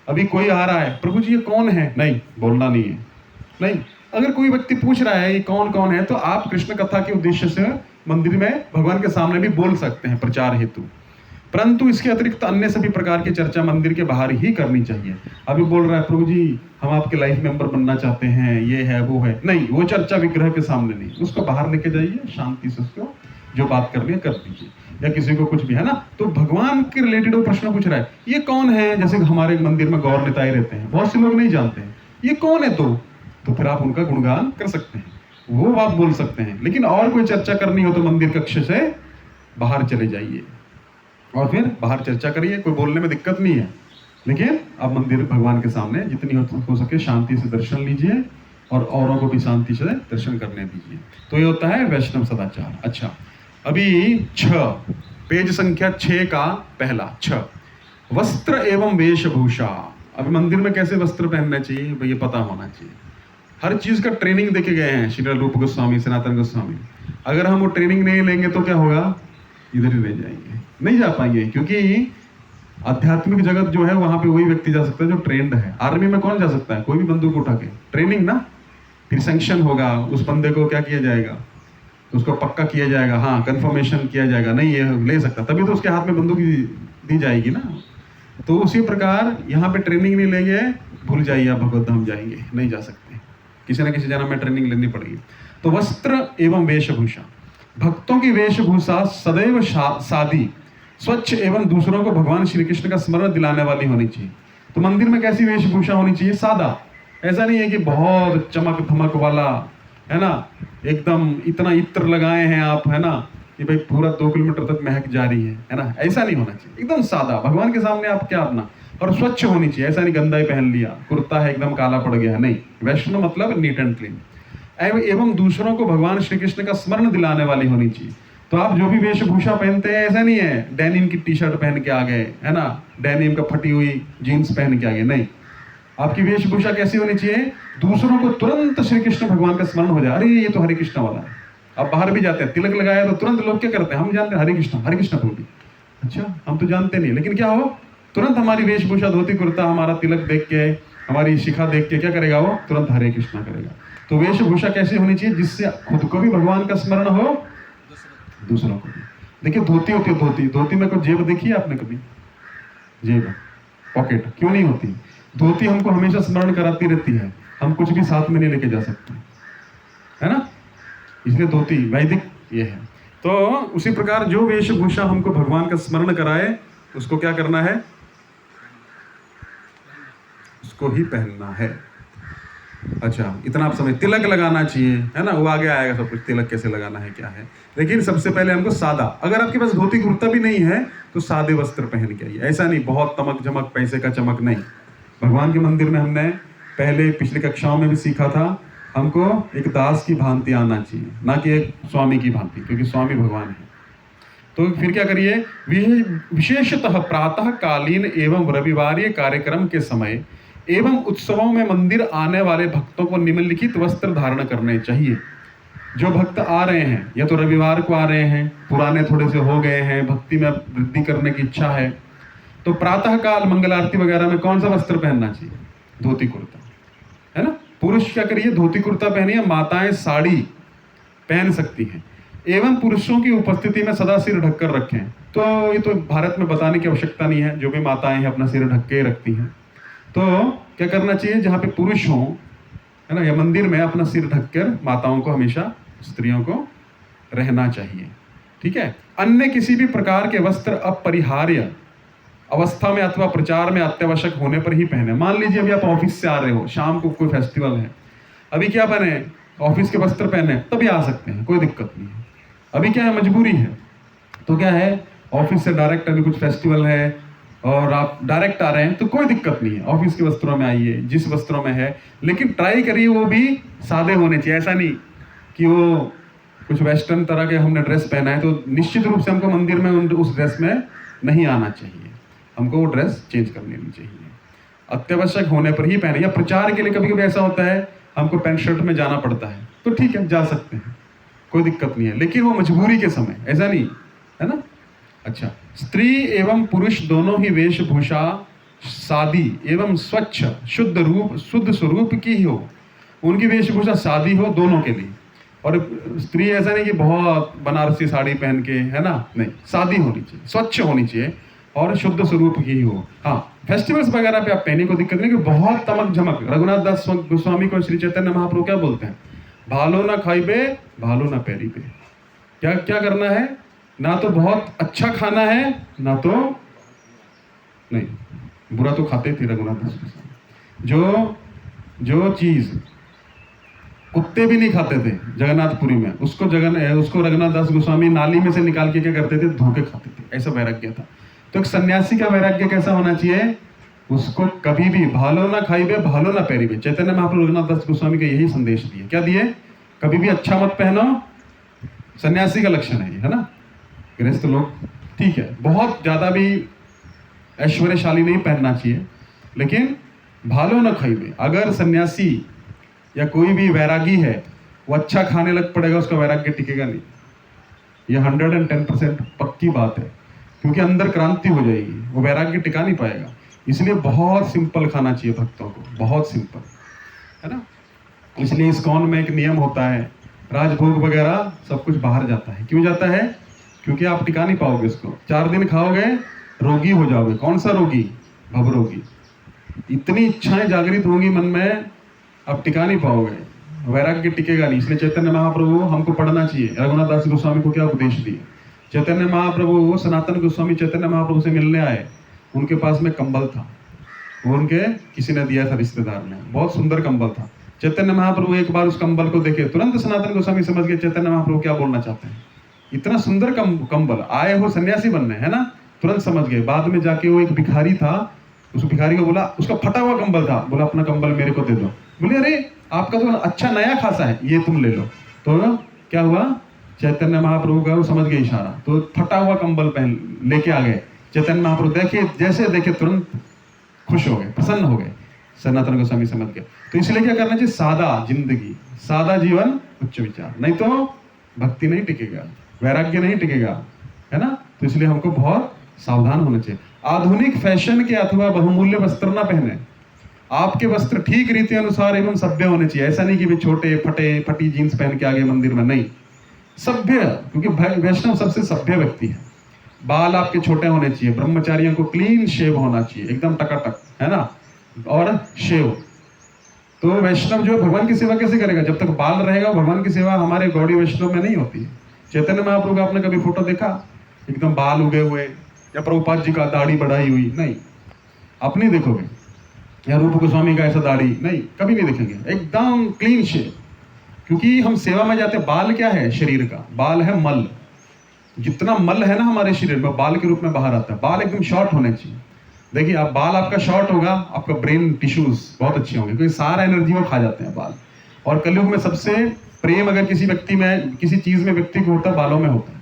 अभी कोई आ रहा है, प्रभु जी ये कौन है, नहीं बोलना नहीं है, नहीं। अगर कोई व्यक्ति पूछ रहा है ये कौन कौन है, तो आप कृष्ण कथा के उद्देश्य से मंदिर में भगवान के सामने भी बोल सकते हैं प्रचार हेतु, परंतु इसके अतिरिक्त अन्य सभी प्रकार की चर्चा मंदिर के बाहर ही करनी चाहिए। अभी बोल रहा है प्रभु जी हम आपके लाइफ मेंबर बनना चाहते हैं, ये है वो है, नहीं, वो चर्चा विग्रह के सामने नहीं, उसको बाहर लेके जाइए, शांति से उसको जो बात करनी है कर दीजिए। या किसी को कुछ भी है ना, तो भगवान के रिलेटेड वो प्रश्न पूछ रहा है, ये कौन है? जैसे हमारे मंदिर में गौर निताई रहते हैं, बहुत से लोग नहीं जानते हैं ये कौन है, तो फिर आप उनका गुणगान कर सकते हैं, वो बात बोल सकते हैं। लेकिन और कोई चर्चा करनी हो तो मंदिर कक्ष से बाहर चले जाइए और फिर बाहर चर्चा करिए, कोई बोलने में दिक्कत नहीं है। लेकिन आप मंदिर भगवान के सामने जितनी हो सके शांति से दर्शन लीजिए और औरों को भी शांति से दर्शन करने दीजिए। तो ये होता है वैष्णव सदाचार। अच्छा, अभी 6 पेज संख्या 6 का पहला 6, वस्त्र एवं वेशभूषा। अभी मंदिर में कैसे वस्त्र पहनना चाहिए भाई, ये पता होना चाहिए। हर चीज का ट्रेनिंग देके गए हैं श्री रूप गोस्वामी, सनातन गोस्वामी। अगर हम वो ट्रेनिंग नहीं लेंगे तो क्या होगा, इधर ही रह जाएंगे, नहीं जा पाएंगे। क्योंकि आध्यात्मिक जगत जो है वहां पे वही व्यक्ति जा सकता है जो ट्रेंड है। आर्मी में कौन जा सकता है? कोई भी बंदूक उठा के, ट्रेनिंग ना, फिर सैंक्शन होगा, उस बंदे को क्या किया जाएगा, तो उसको पक्का किया जाएगा, हाँ कंफर्मेशन किया जाएगा, नहीं ये ले सकता, तभी तो उसके हाथ में बंदूक दी जाएगी ना। तो उसी प्रकार यहाँ पे ट्रेनिंग नहीं लेंगे, भूल जाइए आप भगवत धाम जाएंगे, नहीं जा सकते, किसी न किसी जन्म में ट्रेनिंग लेनी पड़ेगी। तो वस्त्र एवं वेशभूषा, भक्तों की वेशभूषा सदैव सादी, स्वच्छ एवं दूसरों को भगवान श्री कृष्ण का स्मरण दिलाने वाली होनी चाहिए। तो मंदिर में कैसी वेशभूषा होनी चाहिए? सादा। ऐसा नहीं है कि बहुत चमक धमक वाला, है ना, एकदम इतना इत्र लगाए हैं आप, है ना, कि भाई पूरा 2 किलोमीटर तक महक जा रही है ना, ऐसा नहीं होना चाहिए। एकदम सादा, भगवान के सामने आप क्या अपना, और स्वच्छ होनी चाहिए। ऐसा नहीं गंदा ही पहन लिया, कुर्ता है एकदम काला पड़ गया, नहीं। वैष्णव मतलब नीट एंड क्लीन। एवं दूसरों को भगवान श्री कृष्ण का स्मरण दिलाने वाली होनी चाहिए। तो आप जो भी वेशभूषा पहनते हैं, ऐसा नहीं है डेनिम की टी शर्ट पहन के आ गए, है ना, डेनिम का फटी हुई जीन्स पहन के आ गए, नहीं। आपकी वेशभूषा कैसी होनी चाहिए? दूसरों को तुरंत श्री कृष्ण भगवान का स्मरण हो जाए, अरे ये तो हरे कृष्ण वाला है। आप बाहर भी जाते हैं, तिलक लगाया तो तुरंत लोग क्या करते हैं, हम जानते हैं हरे कृष्ण बोल, अच्छा हम तो जानते नहीं, लेकिन क्या हो, तुरंत हमारी वेशभूषा, धोती कुर्ता, हमारा तिलक देख के, हमारी शिखा देख के क्या करेगा वो, तुरंत हरे कृष्णा करेगा। तो वेशभूषा कैसी होनी चाहिए? जिससे खुद को भी भगवान का स्मरण हो, दूसरों को भी। देखिए धोती होती है, धोती में कोई जेब देखी है आपने कभी? जेब, पॉकेट क्यों नहीं होती? धोती हमको हमेशा स्मरण कराती रहती है, हम कुछ भी साथ में नहीं लेके जा सकते, है ना। इसलिए धोती, वैदिक ये है। तो उसी प्रकार जो वेशभूषा हमको भगवान का स्मरण कराए उसको क्या करना है, उसको ही पहनना है। अच्छा, इतना आप समझ। तिलक लगाना चाहिए, है ना, वो आगे आएगा सब कुछ, तिलक कैसे लगाना है क्या है। लेकिन सबसे पहले हमको सादा, अगर आपके पास धोती कुर्ता भी नहीं है तो सादे वस्त्र पहन के आइए। ऐसा नहीं बहुत तमक झमक पैसे का चमक नहीं। भगवान के मंदिर में हमने पहले पिछली कक्षाओं में भी सीखा था, हमको एक दास की भांति आना चाहिए, ना कि एक स्वामी की भांति, क्योंकि स्वामी भगवान है। तो फिर क्या करिए, विशेषतः प्रातः कालीन एवं रविवारीय कार्यक्रम के समय एवं उत्सवों में मंदिर आने वाले भक्तों को निम्नलिखित वस्त्र धारण करने चाहिए। जो भक्त आ रहे हैं, या तो रविवार को आ रहे हैं, पुराने थोड़े से हो गए हैं, भक्ति में वृद्धि करने की इच्छा है, तो प्रातः काल मंगल आरती वगैरह में कौन सा वस्त्र पहनना चाहिए, धोती कुर्ता, है ना। पुरुष क्या करिए, धोती कुर्ता पहनिए, माताएं साड़ी पहन सकती हैं, एवं पुरुषों की उपस्थिति में सदा सिर ढककर रखें। तो ये तो भारत में बताने की आवश्यकता नहीं है, जो भी माताएं हैं अपना सिर ढक के रखती हैं। तो क्या करना चाहिए, जहाँ पे पुरुष हों, है ना, या मंदिर में अपना सिर ढककर माताओं को, हमेशा स्त्रियों को रहना चाहिए, ठीक है। अन्य किसी भी प्रकार के वस्त्र अपरिहार्य अवस्था में अथवा प्रचार में अत्यावश्यक होने पर ही पहने। मान लीजिए अभी आप ऑफिस से आ रहे हो, शाम को कोई फेस्टिवल है, अभी क्या पहने, ऑफिस के वस्त्र पहने, तभी आ सकते हैं, कोई दिक्कत नहीं है। अभी क्या है, मजबूरी है, तो क्या है, ऑफिस से डायरेक्ट अभी कुछ फेस्टिवल है और आप डायरेक्ट आ रहे हैं, तो कोई दिक्कत नहीं है, ऑफिस के वस्त्रों में आइए, जिस वस्त्रों में है। लेकिन ट्राई करिए वो भी सादे होने चाहिए। ऐसा नहीं कि वो कुछ वेस्टर्न तरह के हमने ड्रेस पहना है तो निश्चित रूप से हमको मंदिर में उस ड्रेस में नहीं आना चाहिए, हमको वो ड्रेस चेंज कर लेनी चाहिए। अत्यावश्यक होने पर ही पहने, या प्रचार के लिए कभी कभी ऐसा होता है हमको पैंट शर्ट में जाना पड़ता है, तो ठीक है, जा सकते हैं, कोई दिक्कत नहीं है, लेकिन वो मजबूरी के समय, ऐसा नहीं, है ना। अच्छा, स्त्री एवं पुरुष दोनों ही वेशभूषा सादी एवं स्वच्छ शुद्ध स्वरूप की ही हो। उनकी वेशभूषा सादी हो दोनों के लिए, और स्त्री ऐसा नहीं कि बहुत बनारसी साड़ी पहन के, है ना, नहीं, सादी होनी चाहिए, स्वच्छ होनी चाहिए और शुद्ध स्वरूप की हो। हाँ, फेस्टिवल्स वगैरह पे आप पहने को दिक्कत नहीं कि बहुत तमक झमक। रघुनाथ दास गोस्वामी को श्री चैतन्य महाप्रभु क्या बोलते हैं, भालो ना खाइबे भालो ना पैरी पे। क्या क्या करना है, ना तो बहुत अच्छा खाना है, ना तो नहीं, बुरा तो खाते थे रघुनाथ दास गोस्वामी। जो चीज कुत्ते भी नहीं खाते थे जगन्नाथपुरी में, उसको रघुनाथ दास गोस्वामी नाली में से निकाल के क्या करते थे, धो के खाते थे। ऐसा वैराग्य था। तो एक सन्यासी का वैराग्य कैसा होना चाहिए, उसको कभी भी भालो ना खाइबे भालो ना पैरीबे। चैतन्य महाप्रभु रघुनाथ दास गोस्वामी का यही संदेश दिए। क्या दिए, कभी भी अच्छा मत पहनो, सन्यासी का लक्षण है ये, है ना। गृहस्थ लोग ठीक है, बहुत ज्यादा भी ऐश्वर्यशाली नहीं पहनना चाहिए, लेकिन भालो ना खाइबे। अगर सन्यासी या कोई भी वैरागी है वो अच्छा खाने लग पड़ेगा, उसका वैराग्य टिकेगा नहीं। ये 110% पक्की बात है, क्योंकि अंदर क्रांति हो जाएगी, वो वैराग्य टिका नहीं पाएगा। इसलिए बहुत सिंपल खाना चाहिए भक्तों को, बहुत सिंपल, है ना। इसलिए इस्कॉन में एक नियम होता है, राजभोग वगैरह सब कुछ बाहर जाता है। क्यों जाता है, क्योंकि आप टिका नहीं पाओगे इसको। 4 दिन खाओगे रोगी हो जाओगे। कौन सा रोगी, भवरोगी। इतनी इच्छाएं जागृत होंगी मन में, अब टिका नहीं पाओगे, वैराग्य टिकेगा नहीं। इसलिए चैतन्य महाप्रभु हमको पढ़ना चाहिए। रघुनाथ दास गोस्वामी को क्या उपदेश दिए, चैतन्य महाप्रभु सनातन गोस्वामी चैतन्य महाप्रभु से मिलने आए, उनके पास में कंबल था, वो उनके किसी ने दिया था, रिश्तेदार ने, बहुत सुंदर कंबल था। चैतन्य महाप्रभु एक बार उस कंबल को देखे, तुरंत सनातन गोस्वामी समझ गए चैतन्य महाप्रभु क्या बोलना चाहते हैं। इतना सुंदर कंबल, आए हो सन्यासी बनने, है ना, तुरंत समझ गए। बाद में जाके वो एक भिखारी था, उस भिखारी को बोला, उसका फटा हुआ कंबल था, बोला अपना कंबल मेरे को दे दो। बोले अरे आपका तो अच्छा नया खासा है, ये तुम ले लो। तो क्या हुआ, चैतन्य महाप्रभु का वो समझ गए इशारा, तो फटा हुआ कंबल पहन लेके आ गए। चैतन्य महाप्रभु देखे, जैसे देखे तुरंत खुश हो गए, प्रसन्न हो गए। सनातन गोस्वामी समझ गए। तो इसलिए क्या करना चाहिए, सादा जिंदगी, सादा जीवन, उच्च विचार, नहीं तो भक्ति नहीं टिकेगा, वैराग्य नहीं टिकेगा, है ना। तो इसलिए हमको बहुत सावधान होना चाहिए। आधुनिक फैशन के अथवा बहुमूल्य वस्त्र ना पहने। आपके वस्त्र ठीक रीति अनुसार एवं सभ्य होने चाहिए। ऐसा नहीं कि भी छोटे फटी जीन्स पहन के आगे मंदिर में, नहीं, सभ्य, क्योंकि वैष्णव सबसे सभ्य व्यक्ति है। बाल आपके छोटे होने चाहिए, ब्रह्मचारियों को क्लीन शेव होना चाहिए, एकदम टकाटक, है ना, और शेव। तो वैष्णव जो भगवान की सेवा कैसे करेगा, जब तक बाल रहेगा। भगवान की सेवा हमारे गौड़ी वैष्णव में नहीं होती है, चैतन्य महाप्रभु का आपने कभी फोटो देखा एकदम बाल उगे हुए, या प्रभुपाद जी का दाढ़ी बढ़ाई हुई? नहीं, आप नहीं देखोगे। या रूप गोस्वामी का ऐसा दाढ़ी? नहीं, कभी नहीं देखेंगे, एकदम क्लीन शेव। क्योंकि हम सेवा में जाते हैं। बाल क्या है शरीर का? बाल है मल। जितना मल है ना हमारे शरीर में, बाल के रूप में बाहर आता है। बाल एकदम शॉर्ट होने चाहिए। देखिए, आप बाल आपका शॉर्ट होगा, आपका ब्रेन टिश्यूज बहुत अच्छे होंगे, क्योंकि सारा एनर्जी वो खा जाते हैं बाल। और कलयुग में सबसे प्रेम अगर किसी व्यक्ति में, किसी चीज में व्यक्ति को होता है, बालों में होता है।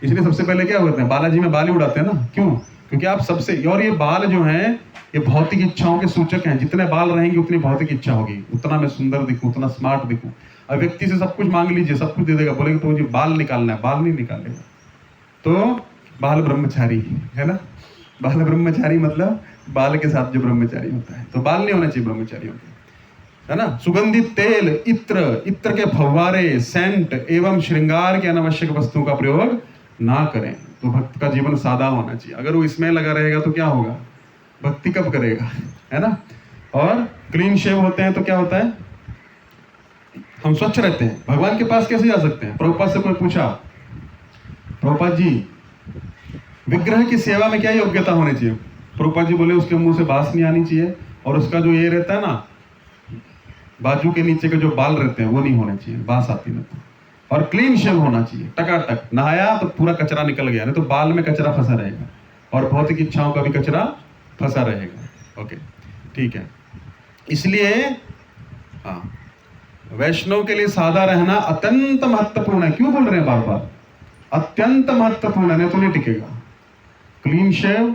इसलिए सबसे पहले क्या होते हैं, बालाजी में बाल ही उड़ाते हैं ना। क्यों? क्योंकि आप सबसे, और ये बाल जो हैं ये भौतिक इच्छाओं के सूचक हैं। जितने बाल रहेंगे उतनी भौतिक इच्छा होगी, उतना मैं सुंदर दिखूं, उतना स्मार्ट दिखूं। अब व्यक्ति से सब कुछ मांग लीजिए, सब कुछ दे देगा, बोलेंगे तो मुझे बाल निकालना है, बाल नहीं निकालेगा। तो बाल ब्रह्मचारी है ना। बाल ब्रह्मचारी मतलब बाल के साथ जो ब्रह्मचारी होता है, तो बाल नहीं होना चाहिए ब्रह्मचारियों के, है ना। सुगंधित तेल, इत्र के फव्वारे, सेंट एवं श्रृंगार के अनावश्यक वस्तुओं का प्रयोग ना करें। तो भक्त का जीवन सादा होना चाहिए। अगर वो इसमें लगा रहेगा तो क्या होगा, भक्ति कब करेगा, है ना। और क्लीन शेव होते हैं तो क्या होता है, हम स्वच्छ रहते हैं। भगवान के पास कैसे जा सकते हैं? प्रभुपाद से कोई पूछा, प्रभुपाद जी विग्रह की सेवा में क्या योग्यता होनी चाहिए? प्रभुपाद जी बोले उसके मुंह से बांस नहीं आनी चाहिए, और उसका जो ये रहता है ना, बाजू के नीचे के जो बाल रहते हैं वो नहीं होने चाहिए, बांस आती नहीं। और क्लीन शेव होना चाहिए, टकाटक। नहाया तो पूरा कचरा निकल गया, नहीं तो बाल में कचरा फंसा रहेगा, और भौतिक इच्छाओं का भी कचरा फंसा रहेगा। ओके, ठीक है। इसलिए हाँ, वैष्णव के लिए सादा रहना अत्यंत महत्वपूर्ण है। क्यों बोल रहे हैं बार बार? अत्यंत महत्वपूर्ण है, नहीं तो नहीं टिकेगा। क्लीन शेव,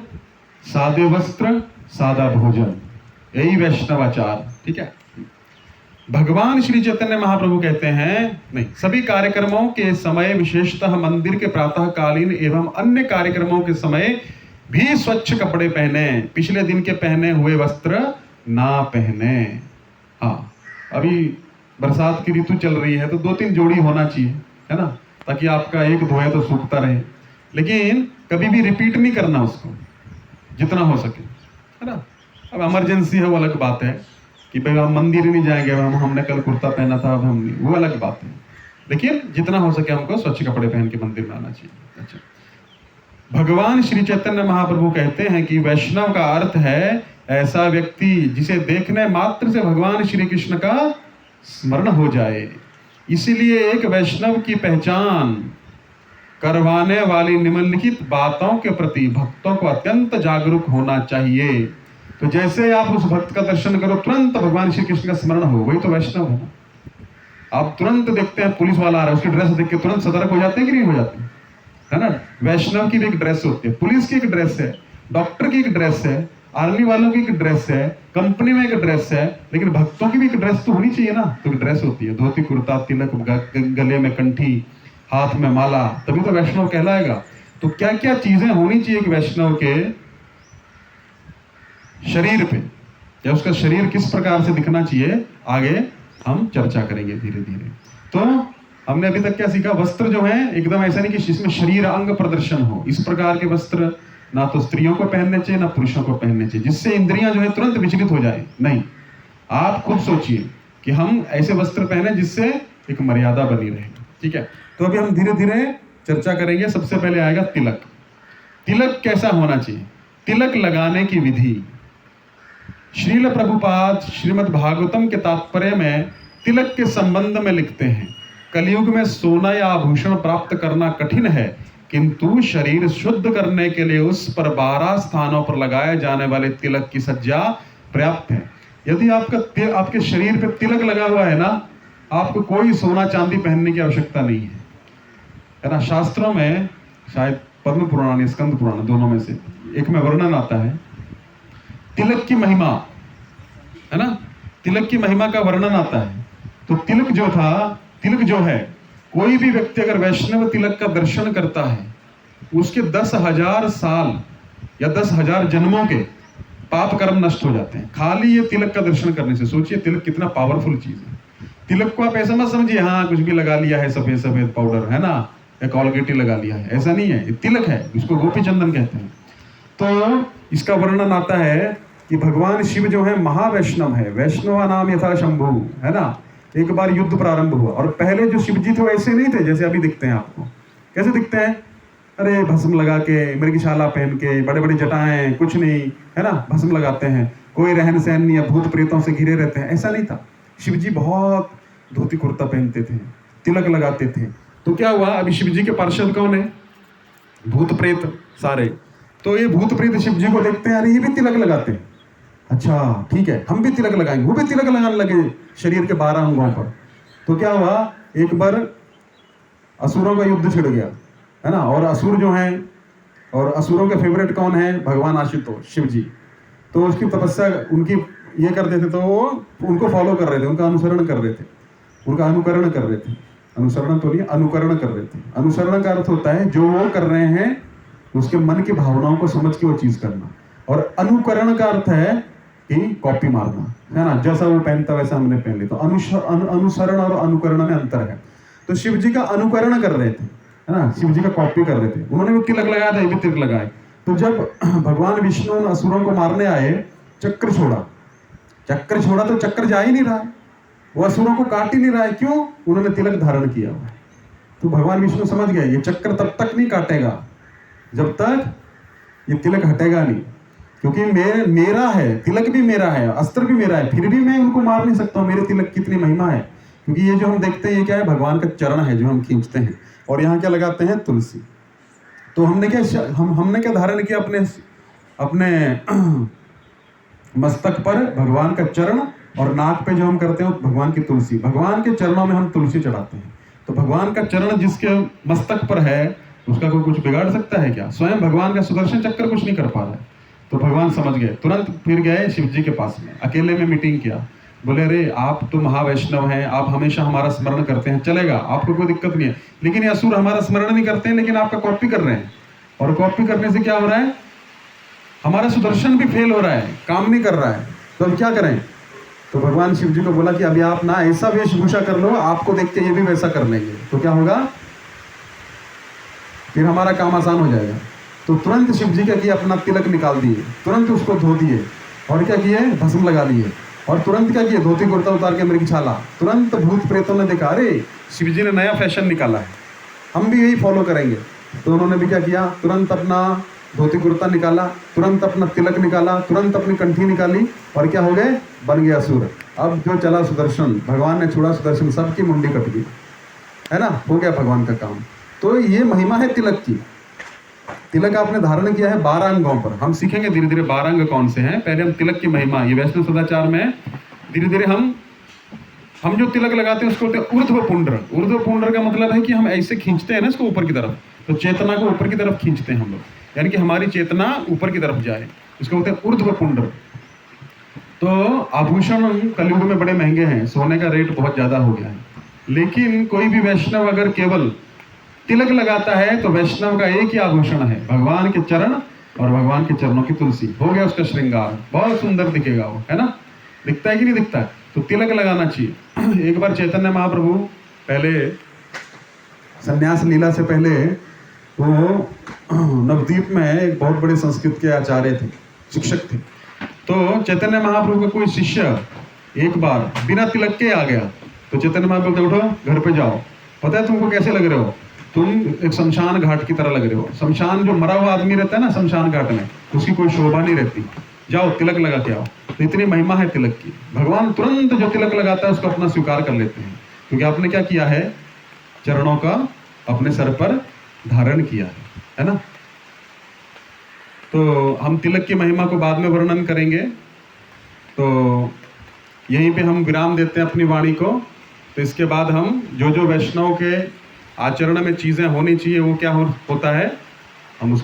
सादे वस्त्र, सादा भोजन, यही वैष्णवाचार। ठीक है। भगवान श्री चैतन्य महाप्रभु कहते हैं, नहीं, सभी कार्यक्रमों के समय, विशेषतः मंदिर के प्रातःकालीन एवं अन्य कार्यक्रमों के समय भी स्वच्छ कपड़े पहने, पिछले दिन के पहने हुए वस्त्र ना पहने। हाँ, अभी बरसात की ऋतु चल रही है तो 2-3 जोड़ी होना चाहिए, है ना, ताकि आपका एक धोए तो सूखता रहे। लेकिन कभी भी रिपीट नहीं करना उसको, जितना हो सके, है ना। अब इमरजेंसी है वो अलग बात है, कि भाई हम मंदिर ही नहीं जाएंगे, हमने कल कुर्ता पहना था अब हम नहीं, वो अलग बात है। लेकिन जितना हो सके हमको स्वच्छ कपड़े पहन के मंदिर में आना चाहिए। अच्छा, भगवान श्री चैतन्य महाप्रभु कहते हैं कि वैष्णव का अर्थ है ऐसा व्यक्ति जिसे देखने मात्र से भगवान श्री कृष्ण का स्मरण हो जाए। इसीलिए एक वैष्णव की पहचान करवाने वाली निम्नलिखित बातों के प्रति भक्तों को अत्यंत जागरूक होना चाहिए। तो जैसे आप उस भक्त का दर्शन करो, तुरंत भगवान श्री कृष्ण का स्मरण हो, वही तो वैष्णव है ना। आप तुरंत देखते हैं पुलिस वाला आ रहा है, उसकी ड्रेस देख के तुरंत सतर्क हो जाते हैं कि नहीं हो जाते, है ना। वैष्णव की भी एक ड्रेस होती है, पुलिस की एक ड्रेस है, डॉक्टर की एक ड्रेस है, आर्मी वालों की एक ड्रेस है, कंपनी में एक ड्रेस है, लेकिन भक्तों की भी एक ड्रेस तो होनी चाहिए ना। तो एक ड्रेस होती है, धोती कुर्ता, तिलक, गले में कंठी, हाथ में माला, तभी तो वैष्णव कहलाएगा। तो क्या क्या चीजें होनी चाहिए कि वैष्णव के शरीर पे, या उसका शरीर किस प्रकार से दिखना चाहिए, आगे हम चर्चा करेंगे धीरे धीरे। तो हमने अभी तक क्या सीखा? वस्त्र जो है एकदम ऐसा नहीं कि जिसमें शरीर अंग प्रदर्शन हो, इस प्रकार के वस्त्र ना तो स्त्रियों को पहनने चाहिए ना पुरुषों को पहनने चाहिए, जिससे इंद्रियां जो है तुरंत विचलित हो जाए। नहीं, आप खुद सोचिए कि हम ऐसे वस्त्र पहने जिससे एक मर्यादा बनी रहे। ठीक है, तो अभी हम धीरे धीरे चर्चा करेंगे। सबसे पहले आएगा तिलक। तिलक कैसा होना चाहिए? तिलक लगाने की विधि श्रील प्रभुपाद श्रीमद् भागवतम के तात्पर्य में तिलक के संबंध में लिखते हैं, कलयुग में सोना या आभूषण प्राप्त करना कठिन है, किंतु शरीर शुद्ध करने के लिए उस पर 12 स्थानों पर लगाए जाने वाले तिलक की सज्जा पर्याप्त है। यदि आपके शरीर पे तिलक लगा हुआ है ना, आपको कोई सोना चांदी पहनने की आवश्यकता नहीं है ना। शास्त्रों में, शायद पद्म पुराण या स्कंद पुराण, दोनों में से एक में वर्णन आता है तिलक की महिमा, है ना। तिलक की महिमा का वर्णन आता है। तो तिलक जो है, कोई भी व्यक्ति अगर वैष्णव तिलक का दर्शन करता है, उसके 10,000 साल या 10,000 जन्मों के पाप कर्म नष्ट हो जाते हैं, खाली ये तिलक का दर्शन करने से। सोचिए तिलक कितना पावरफुल चीज है। तिलक को आप ऐसा मत समझिए, हाँ कुछ भी लगा लिया है, सफेद सफेद पाउडर, है ना, या कॉलगेट लगा लिया है, ऐसा नहीं है। ये तिलक है, इसको गोपी चंदन कहते हैं। तो इसका वर्णन आता है कि भगवान शिव जो है महावैष्णव है, वैष्णवा नाम यथा शंभु, है ना। एक बार युद्ध प्रारंभ हुआ, और पहले जो शिव जी थे वैसे नहीं थे जैसे अभी दिखते हैं आपको। कैसे दिखते हैं? अरे भस्म लगा के, मृगशाला पहन के, बड़े बड़े जटाएं, कुछ नहीं, है ना, भस्म लगाते हैं, कोई रहन सहन नहीं है, भूत प्रेतों से घिरे रहते हैं, ऐसा नहीं था। शिव जी बहुत धोती कुर्ता पहनते थे, तिलक लगाते थे। तो क्या हुआ, अभी शिव जी के पार्षद कौन है? भूत प्रेत सारे। तो ये भूत प्रेत शिव जी को देखते हैं, अरे ये भी तिलक लगाते हैं, अच्छा ठीक है हम भी तिलक लगाएंगे। वो भी तिलक लगाने लगे शरीर के 12 अंगों पर। तो क्या हुआ, एक बार असुरों का युद्ध छिड़ गया, है ना, और असुर जो हैं, और असुरों के फेवरेट कौन है? भगवान आशुतोष, शिव जी। तो उसकी तपस्या उनकी ये करते थे, तो वो उनको फॉलो कर रहे थे, उनका अनुसरण कर रहे थे, उनका अनुकरण कर रहे थे। अनुसरण तो नहीं, अनुकरण कर रहे थे। अनुसरण का अर्थ होता है जो वो कर रहे हैं उसके मन की भावनाओं को समझ के वो चीज करना, और अनुकरण का अर्थ है कि कॉपी मारना, है ना, जैसा वो पहनता वैसा हमने पहन लिया। तो अनुसरण और अनुकरण में अंतर है। तो शिव जी का अनुकरण कर रहे थे, है ना, शिव जी का कॉपी कर रहे थे। उन्होंने भी तिलक लगाया था, ये भी तिलक लगाए। तो जब भगवान विष्णु उन असुरों को मारने आए, चक्र छोड़ा, चक्र छोड़ा तो चक्र जा ही नहीं रहा, वो असुरों को काट ही नहीं रहा है। क्यों? उन्होंने तिलक धारण किया हुआ। तो भगवान विष्णु समझ गए ये चक्र तब तक नहीं काटेगा जब तक ये तिलक हटेगा नहीं, क्योंकि मेरा है, तिलक भी मेरा है, अस्त्र भी मेरा है, फिर भी मैं उनको मार नहीं सकता हूँ। मेरे तिलक की कितनी महिमा है। क्योंकि ये जो हम देखते हैं ये क्या है? भगवान का चरण है जो हम खींचते हैं, और यहाँ क्या लगाते हैं? तुलसी। तो हमने क्या धारण किया? अपने मस्तक पर भगवान का चरण, और नाक पे जो हम करते हैं भगवान की तुलसी। भगवान के चरणों में हम तुलसी चढ़ाते हैं। तो भगवान का चरण जिसके मस्तक पर है उसका कोई कुछ बिगाड़ सकता है क्या? स्वयं भगवान का सुदर्शन चक्र कुछ नहीं कर पा रहा है। तो भगवान समझ गए, तुरंत फिर गए शिव जी के पास में, अकेले में मीटिंग किया। बोले अरे आप तो महावैष्णव हैं, आप हमेशा हमारा स्मरण करते हैं, चलेगा, आपको कोई दिक्कत नहीं है, लेकिन ये असुर हमारा स्मरण नहीं करते हैं, लेकिन आपका कॉपी कर रहे हैं। और कॉपी करने से क्या हो रहा है? हमारा सुदर्शन भी फेल हो रहा है, काम नहीं कर रहा है। तो अब क्या करें? तो भगवान शिव जी को बोला कि अभी आप ना ऐसा वेशभूषा कर लो, आपको देख के ये भी वैसा कर लेंगे। तो क्या होगा? फिर हमारा काम आसान हो जाएगा। तो तुरंत शिव जी क्या किए? अपना तिलक निकाल दिए, तुरंत उसको धो दिए, और क्या किए? भस्म लगा लिए, और तुरंत क्या किए? धोती कुर्ता उतार के मृगशाला। तुरंत भूत प्रेतों ने देखा, अरे शिव जी ने नया फैशन निकाला है, हम भी यही फॉलो करेंगे। तो उन्होंने भी क्या किया? तुरंत अपना धोती कुर्ता निकाला, तुरंत अपना तिलक निकाला, तुरंत अपनी कंठी निकाली, और क्या हो गए? बन गया असुर। अब जो चला सुदर्शन, भगवान ने छोड़ा सुदर्शन, सबकी मुंडी कट गई, है ना, हो गया भगवान का काम। तो ये महिमा है तिलक की। तिलक आपने धारण किया है 12 अंगों पर। हम सीखेंगे धीरे धीरे 12 अंग कौन से हैं। पहले हम तिलक की महिमा, ये वैष्णव सदाचार में धीरे धीरे हम जो तिलक लगाते हैं उसको बोलते हैं ऊर्ध्व पुंड्र। ऊर्ध्व पुंड्र का मतलब है कि हम ऐसे खींचते हैं ना इसको ऊपर की तरफ, तो चेतना को ऊपर की तरफ खींचते हैं हम लोग, यानी कि हमारी चेतना ऊपर की तरफ जाए, इसको बोलते हैं ऊर्ध्व पुंड्र। तो आभूषण कलयुग में बड़े महंगे हैं, सोने का रेट बहुत ज्यादा हो गया है, लेकिन कोई भी वैष्णव अगर केवल तिलक लगाता है तो वैष्णव का एक ही आभूषण है, भगवान के चरण और भगवान के चरणों की तुलसी। हो गया उसका श्रृंगार, बहुत सुंदर दिखेगा वो, है ना, दिखता है कि नहीं दिखता है? तो तिलक लगाना चाहिए। एक बार चैतन्य महाप्रभु पहले संन्यास लीला से पहले वो नवद्वीप में एक बहुत बड़े संस्कृत के आचार्य थे, शिक्षक थे। तो चैतन्य महाप्रभु का कोई शिष्य एक बार बिना तिलक के आ गया, तो चैतन्य महाप्रभु बोलते उठो घर पे जाओ, पता है तुमको कैसे लग रहे हो? तुम एक शमशान घाट की तरह लग रहे हो। शमशान जो मरा हुआ आदमी रहता है ना शमशान घाट में, उसकी कोई शोभा नहीं रहती, जाओ तिलक लगा के आओ। तो इतनी महिमा है तिलक की। भगवान तुरंत जो तिलक लगाता है उसको अपना स्वीकार कर लेते हैं, क्योंकि आपने क्या किया है? चरणों का अपने सर पर धारण किया है ना। तो हम तिलक की महिमा को बाद में वर्णन करेंगे। तो यहीं पे हम विराम देते हैं अपनी वाणी को। तो इसके बाद हम जो जो वैष्णव के आचरण में चीज़ें होनी चाहिए वो क्या होता है, हम उसको